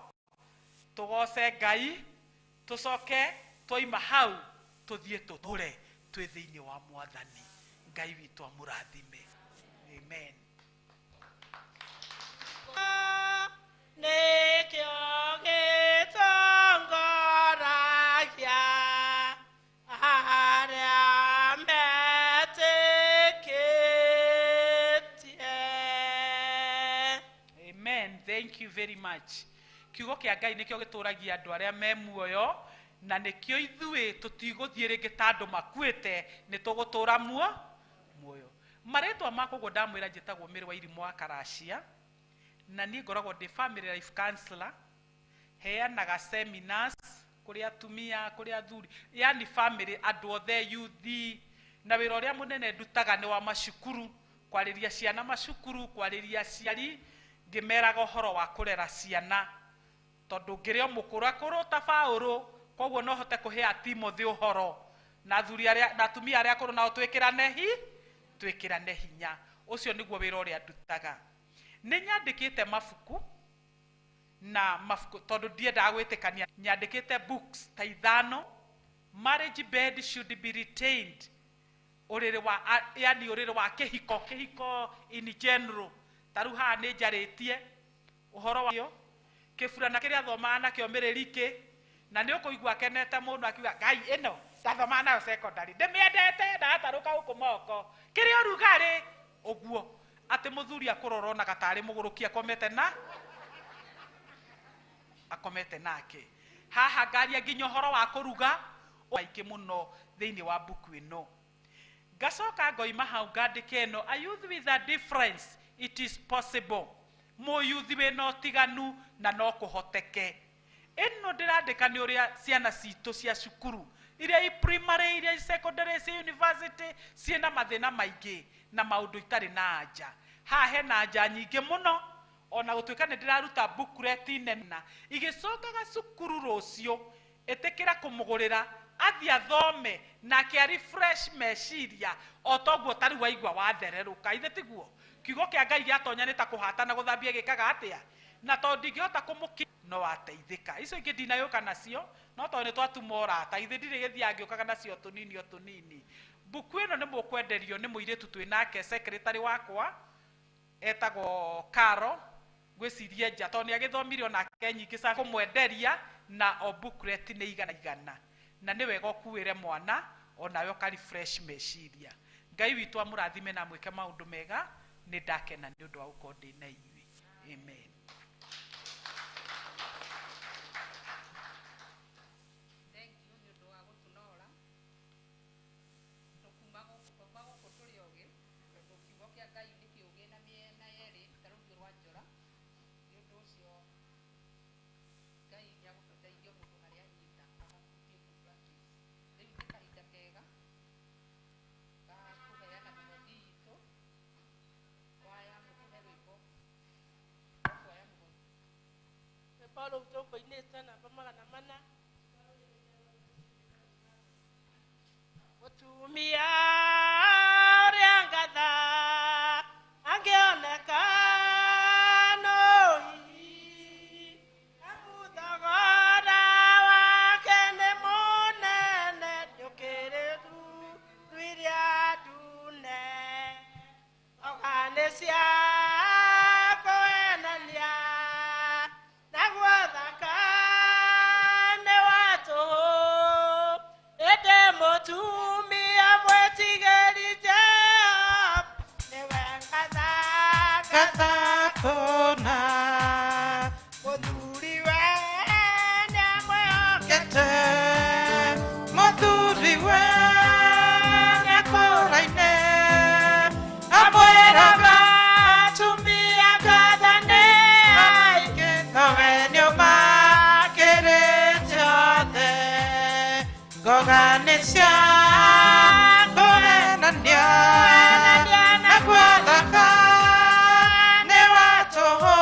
tũgoce Ngai, tũcoke twaima hau tũthiĩ tũtũre twĩ thĩinĩ wa Mwathani. Ngai witũ amũrathime. Amen. Nĩkĩo gĩtongoragia arĩa metĩkĩtie. Amen. Thank you very much. Kiugo kĩa Ngai nĩkĩo gĩtũragia andũ arĩa me muoyo, na nĩkĩo ithuĩ tũtigũthiĩ rĩngĩ ta andũ makuĩte, nĩ tũgũtũra muoyo. Marĩtwa makũguo ndamwĩra njĩtagwo Mĩrĩ wa Irimũ wa Karacia, na niĩ ngoragwo ndĩ family life counselor, heanaga seminars kũrĩ atumia, kũrĩ athuri, yani family, andũ othe, youth, na wĩra ũrĩa mũnene ndutaga nĩ wa macukuru, kwarĩria ciana macukuru, kwarĩria aciari, ngĩmeraga ũhoro wa kũrera ciana, tondũ ngĩrĩ o mũkũrakũrũ ta Paũlũ, koguo no hote kũhe Timothy ũhoro, na atumia arĩa akũrũ nao twĩkĩrane hinya. Ũcio nĩguo wĩra ũrĩa ndutaga. Nĩ nyandĩkĩte mabuku, na mabuku tondũ ndiendaga gwĩtĩkania, nyandĩkĩte books ta 5. Marriage bed should be retained, ũrĩrĩ wa kĩhiko in general. Tarĩu haha nĩ njarĩtie ũhoro wa kĩburana kĩrĩa thomaga nakĩo Mĩrĩriki, na nĩ ũkũigua akenete mũno akiuga Ngai ĩno ndathomaga nayo secondary ndĩmĩendete, ndatarũka gũkũ moko kĩrĩa ũrugarĩ ũguo, atĩ mũthuri akũrora ona gatarĩ mũgũrũki akomete nake. Haha ngaria nginya ũhoro wa kũruga maingĩ mũno thĩinĩ wa buku ĩno. Ngacoka ngoima hau ngandĩka ĩno, a youth with a difference, it is possible. Mũyuthi wĩna ũtiganu na no kũhoteke. Ĩno ndĩrandĩka nĩ ũrĩa ciana citũ cia cukuru, iria i primary, iria i secondary, cia university, ciena mathĩna maingĩ na maũndũ itarĩ na anja. Haha hena anja nyingĩ mũno, ona gũtuĩka nĩ ndĩraruta booklet nene, igĩcokaga cukuru rũciũ, ĩtĩkĩra kũmũgũrĩra athiĩ athome nake refresh meciria, o toguo tarĩu waigua wathererũka. Ithe tiguo kiugo kĩa Ngai gĩatonya nĩ ta kũhata na gũthambia gĩkaga atĩa, na tondũ ndingĩhota kũmũkinyĩra no ateithĩka. Icio ingĩ ndinayũka nacio, no tondũ nĩ twatuma ũrata, ithe ndirĩ gĩthiaga ngĩũkaga nacio tũnini. Buku ĩno nĩ mũkwenderio nĩ mũirĩtu twĩnake, secretary wakwa etagwo Karo, ngwĩciria nja tondũ nĩ agĩthomire onake nyingĩ cia kũmwenderia, na o booklet nĩ 100, na nĩ wega ũkuĩre mwana onawe ũka refresh meciria. Ngai witũ amũrathime na mwĩke maũndũ mega. Nĩ ndakena nĩ ũndũ wa gũkorwo ndĩ na inyuĩ. Amen. Thank you nĩ ũndũ wa gũtũnora tũkuma gũkũ tũrĩ ogĩ Paulo utoko ineta na magana mana Mutumia ũrĩa ngatha angĩonekana thogora wake nĩ mũnene njũkĩrĩru rwĩrĩa ndune oga nĩ cia kũhenania naguo thakame wa tũhũ ĩndĩ mũtumia mwĩtigĩri Jehova nĩwe ngatha Gathakona mũthuriwe nĩamwĩhokete mũthuriwe nĩakũraine amwĩraga atumia ngathane aingĩ nowe nĩũmakĩrĩte othe ngoga nĩ cia kũhenania naguo thakame wa tũhũ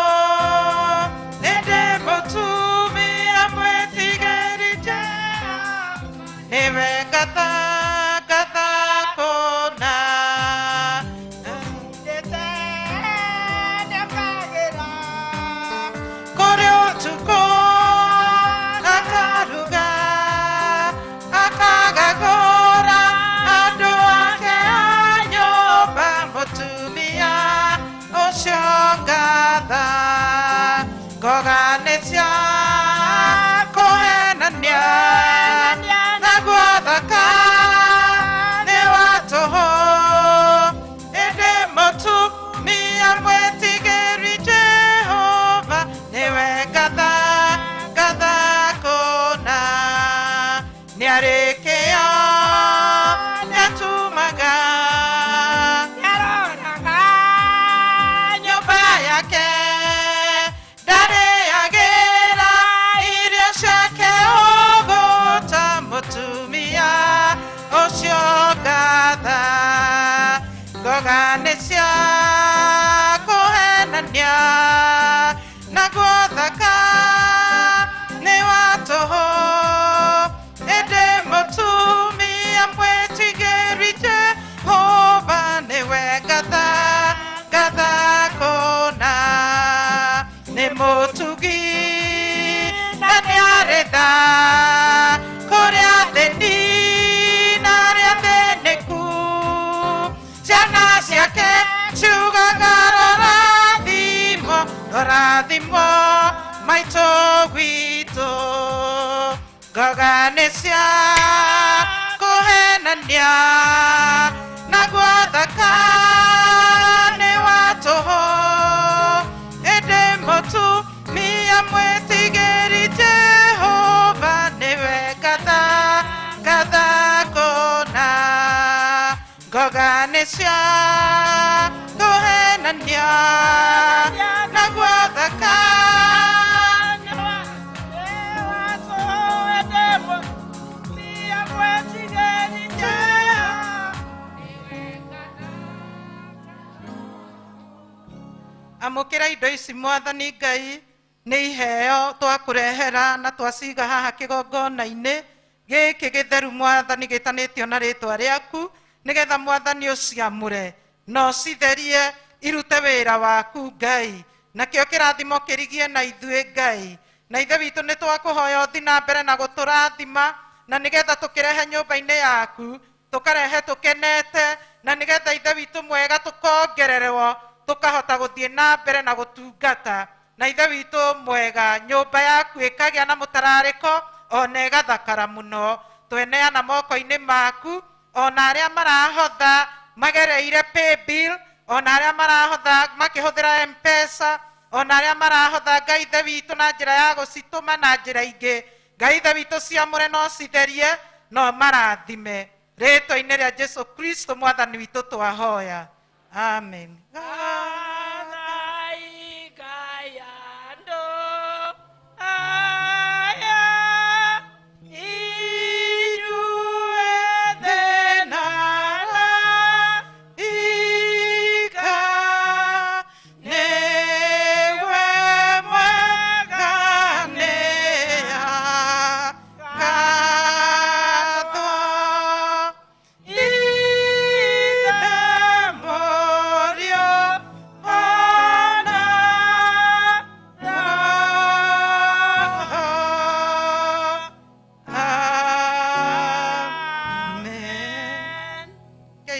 ĩndĩ mũtumia mwĩtigĩri Jehova nĩwe ngatha Gathakona kũrĩ ũtukũ akaruga akagagũra andũ ake a nyũmba mũtumia ũcio ngatha ngoga nĩ cia kũhenania naguo thakame wa tũhũ ĩndĩ mũtumia mwĩtigĩri Jehova nĩwe ngatha Gathakona nĩarĩkĩa nĩatumaga nĩaroraga nyũmba yake ndarĩagĩra irio ciake ũgũta mũtumia ũcio ngatha ngoga nĩ cia kũhenania naguo thakame wa tũhũ ĩndĩ mũtumia mwĩtigĩri Jehova nĩwe ngatha Gathakona nĩ mũtugi na nĩarĩ tha kũrĩ athĩni na arĩa athĩnĩku ciana ciake ciugaga rorathimo rorathimo maitũ gwitũ ngoga nĩ cia kũhenania naguo thakame wa tũhũ ĩndĩ mũtumia mwĩtigĩri Jehova nĩwe ngatha Gathakona ngoga nĩ cia kũhenania naguo thakame wa tũhũ ĩndĩ mũtumia mwĩtigĩri amũkĩra indo ici Mwathani Ngai nĩ iheo twakũrehera na twaciga haha kĩgongona-inĩ gĩkĩ gĩtheru Mwathani gĩtanĩtio na rĩtwa rĩaku nĩgetha Mwathani ũciamũre no citherie irute wĩra waku Ngai nakĩo kĩrathimo kĩrigie na ithuĩ Ngai na ithe witũ nĩ twakũhoya ũthi na mbere na gũtũrathima na nĩgetha tũkĩrehe nyũmba-inĩ yaku tũkarehe tũkenete na nĩgetha ithe witũ mwega tũkongererwo tũkahota gũthiĩ na mbere na gũtungata na ithe witũ mwega nyũmba yaku ĩkagĩa na mũtararĩko ona ĩgathakara mũno tweneana moko-inĩ maku ona arĩa marahotha magereire pay bill ona arĩa marahotha makĩhũthĩra M-Pesa ona arĩa marahotha Ngai ithe witũ na njĩra ya gũcitũma na njĩra ingĩ Ngai ithe witũ ciamũre no citherie no marathime rĩtwa-inĩ rĩa Jesu Kristo Mwathani witũ twahoya amen.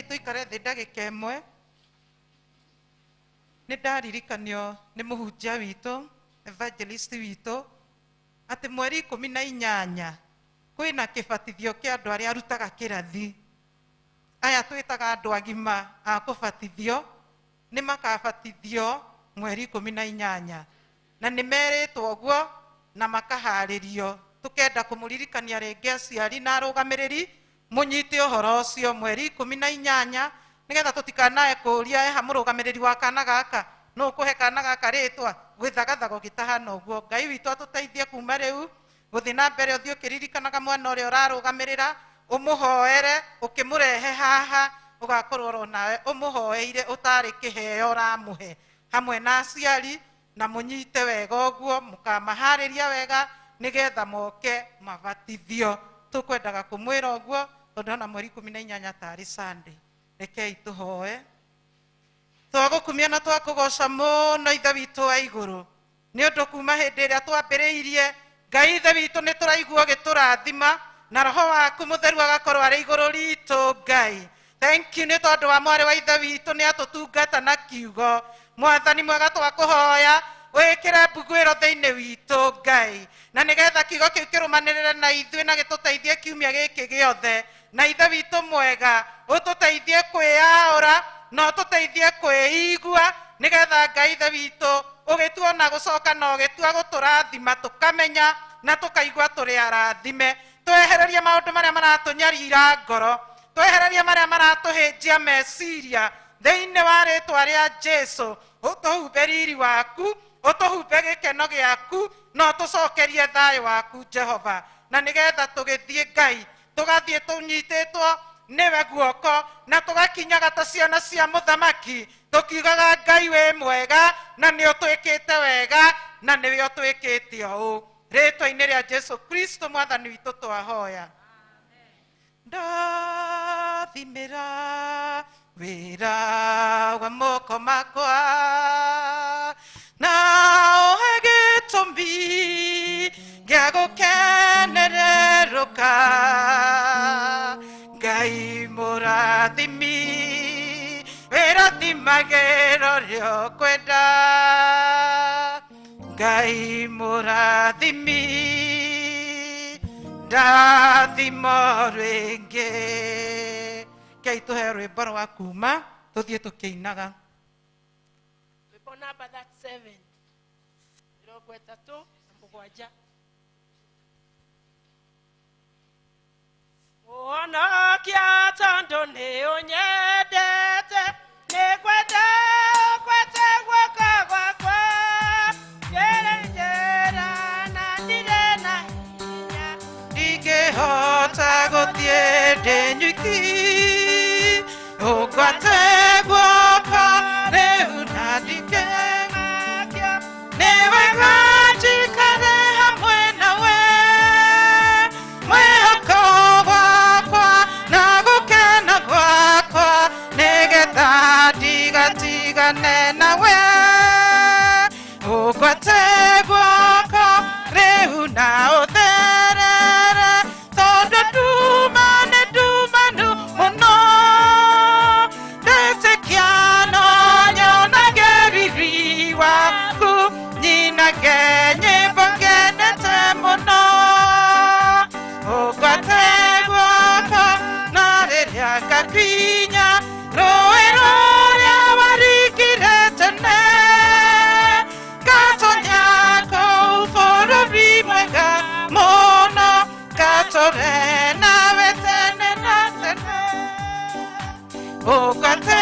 tuikare thĩ ndagĩka ĩmwe. Nĩ ndaririkanio nĩ mũhunjia witũ, evangelist witũ, atĩ mweri 18 kwĩna kĩbatithio kĩa andũ arĩa arutaga kĩrathi. Aya twĩtaga andũ agima a kũbatithio nĩ makabatithio mweri 18, na nĩ merĩtwo ũguo na makaharĩrio. Tũkenda kũmũririkania rĩngĩ aciari na arũgamĩrĩri mũnyite ũhoro ũcio mweri 18, nĩgetha tũtikanae kũũria eha mũrũgamĩrĩri wa kana gaka no kũhe kana gaka rĩtwa gwĩthagathago gĩtahana ũguo. Ngai witũ atũteithie kuma rĩu gũthiĩ na mbere ũthiĩ ũkĩririkanaga mwana ũrĩa ũrarũgamĩrĩra, ũmũhoere ũkĩmũrehe haha, ũgakorwo ro nawe ũmũhoeire ũtarĩ kĩheo ũramũhe, hamwe na aciari, na mũnyite wega ũguo, mũkamaharĩria wega nĩgetha moke mabatithio. Tũkwendaga kũmwĩra ũguo tondũ ona mweri 18 tarĩ Sunday. Rekei tũhoe. Twagũkumia na twakũgoca mũno Ithe witũ wa igũrũ, nĩ ũndũ kuma hĩndĩ ĩrĩa twambĩrĩirie, Ngai Ithe witũ nĩ tũraigua ũgĩtũrathima na Roho waku Mũtheru agakorwo arĩ igũrũ ritũ. Ngai, thank you nĩ tondũ wa mwarĩ wa Ithe witũ nĩ atũtungata na kiugo. Mwathani mwega twakũhoya wĩkĩre mbugũĩro thĩinĩ witũ Ngai, na nĩgetha kiugo kĩu kĩrũmanĩrĩre na ithuĩ na gĩtũteithie kiumia gĩkĩ gĩothe. Na Ithe witũ mwega ũtũteithie kwĩyaũra na ũtũteithie kwĩigua, nĩgetha Ngai Ithe witũ ũgĩtua na gũcoka na ũgĩtua gũtũrathima tũkamenya na tũkaigua tũrĩ arathime. Twehererie maũndũ marĩa maratũnyarira ngoro, twehererie marĩa maratũhĩnjia meciria thĩinĩ wa rĩtwa rĩa Jesũ. Ũtũhumbe riri waku, ũtũhumbe gĩkeno gĩaku, na ũtũcokerie thayũ waku Jehova. Na nĩgetha tũgĩthiĩ Ngai, tũgathiĩ tũnyitĩtwo nĩwe guoko na tũgakinyaga ta ciana cia mũthamaki, tũkiugaga Ngai wĩ mwega na nĩ ũtwĩkĩte wega na nĩwe ũtwĩkĩte ũũ. Rĩtwa-inĩ rĩa Jesũ Kristo mwathani witũ twahoya. Ndathimĩra wĩra wa moko makwa na ũhe gĩtũmi gĩa gũkenererũka. Ngai mũrathimi wĩrathimagĩra ũrĩa ũkwenda. Ngai mũrathimi ndathimo rĩngĩ. Kei tũhe rwĩmbo rwa kuma tũthiĩ tũkĩinaga. Rwĩmbo namba 37 37. Mũhonokia tondũ nĩ ũnyendete, nĩ kwenda ũkwete guoko gwakwa, njĩra na ndirĩ na hinya, ndingĩhota gũthiĩ ndĩ nyiki, ũngwate guoko rĩu na ndingĩmakio, nĩ wega njikare hamwe nawe, mwĩhoko gwakwa na gũkena gwakwa, nĩgetha ndigatigane nawe, ũngwate guoko rĩu na ũtherere, tondũ nduma nĩ ndumanu mũno, ndĩtĩkia no nyonage riri waku, nyinage nyĩmbo ngenete mũno, ũngwate guoko na rĩrĩa ngakinya rũĩ rũrĩa waringire tene, ngatonya kũu bũrũri mwega mũno, ngatũre nawe tene na tene, ũngwate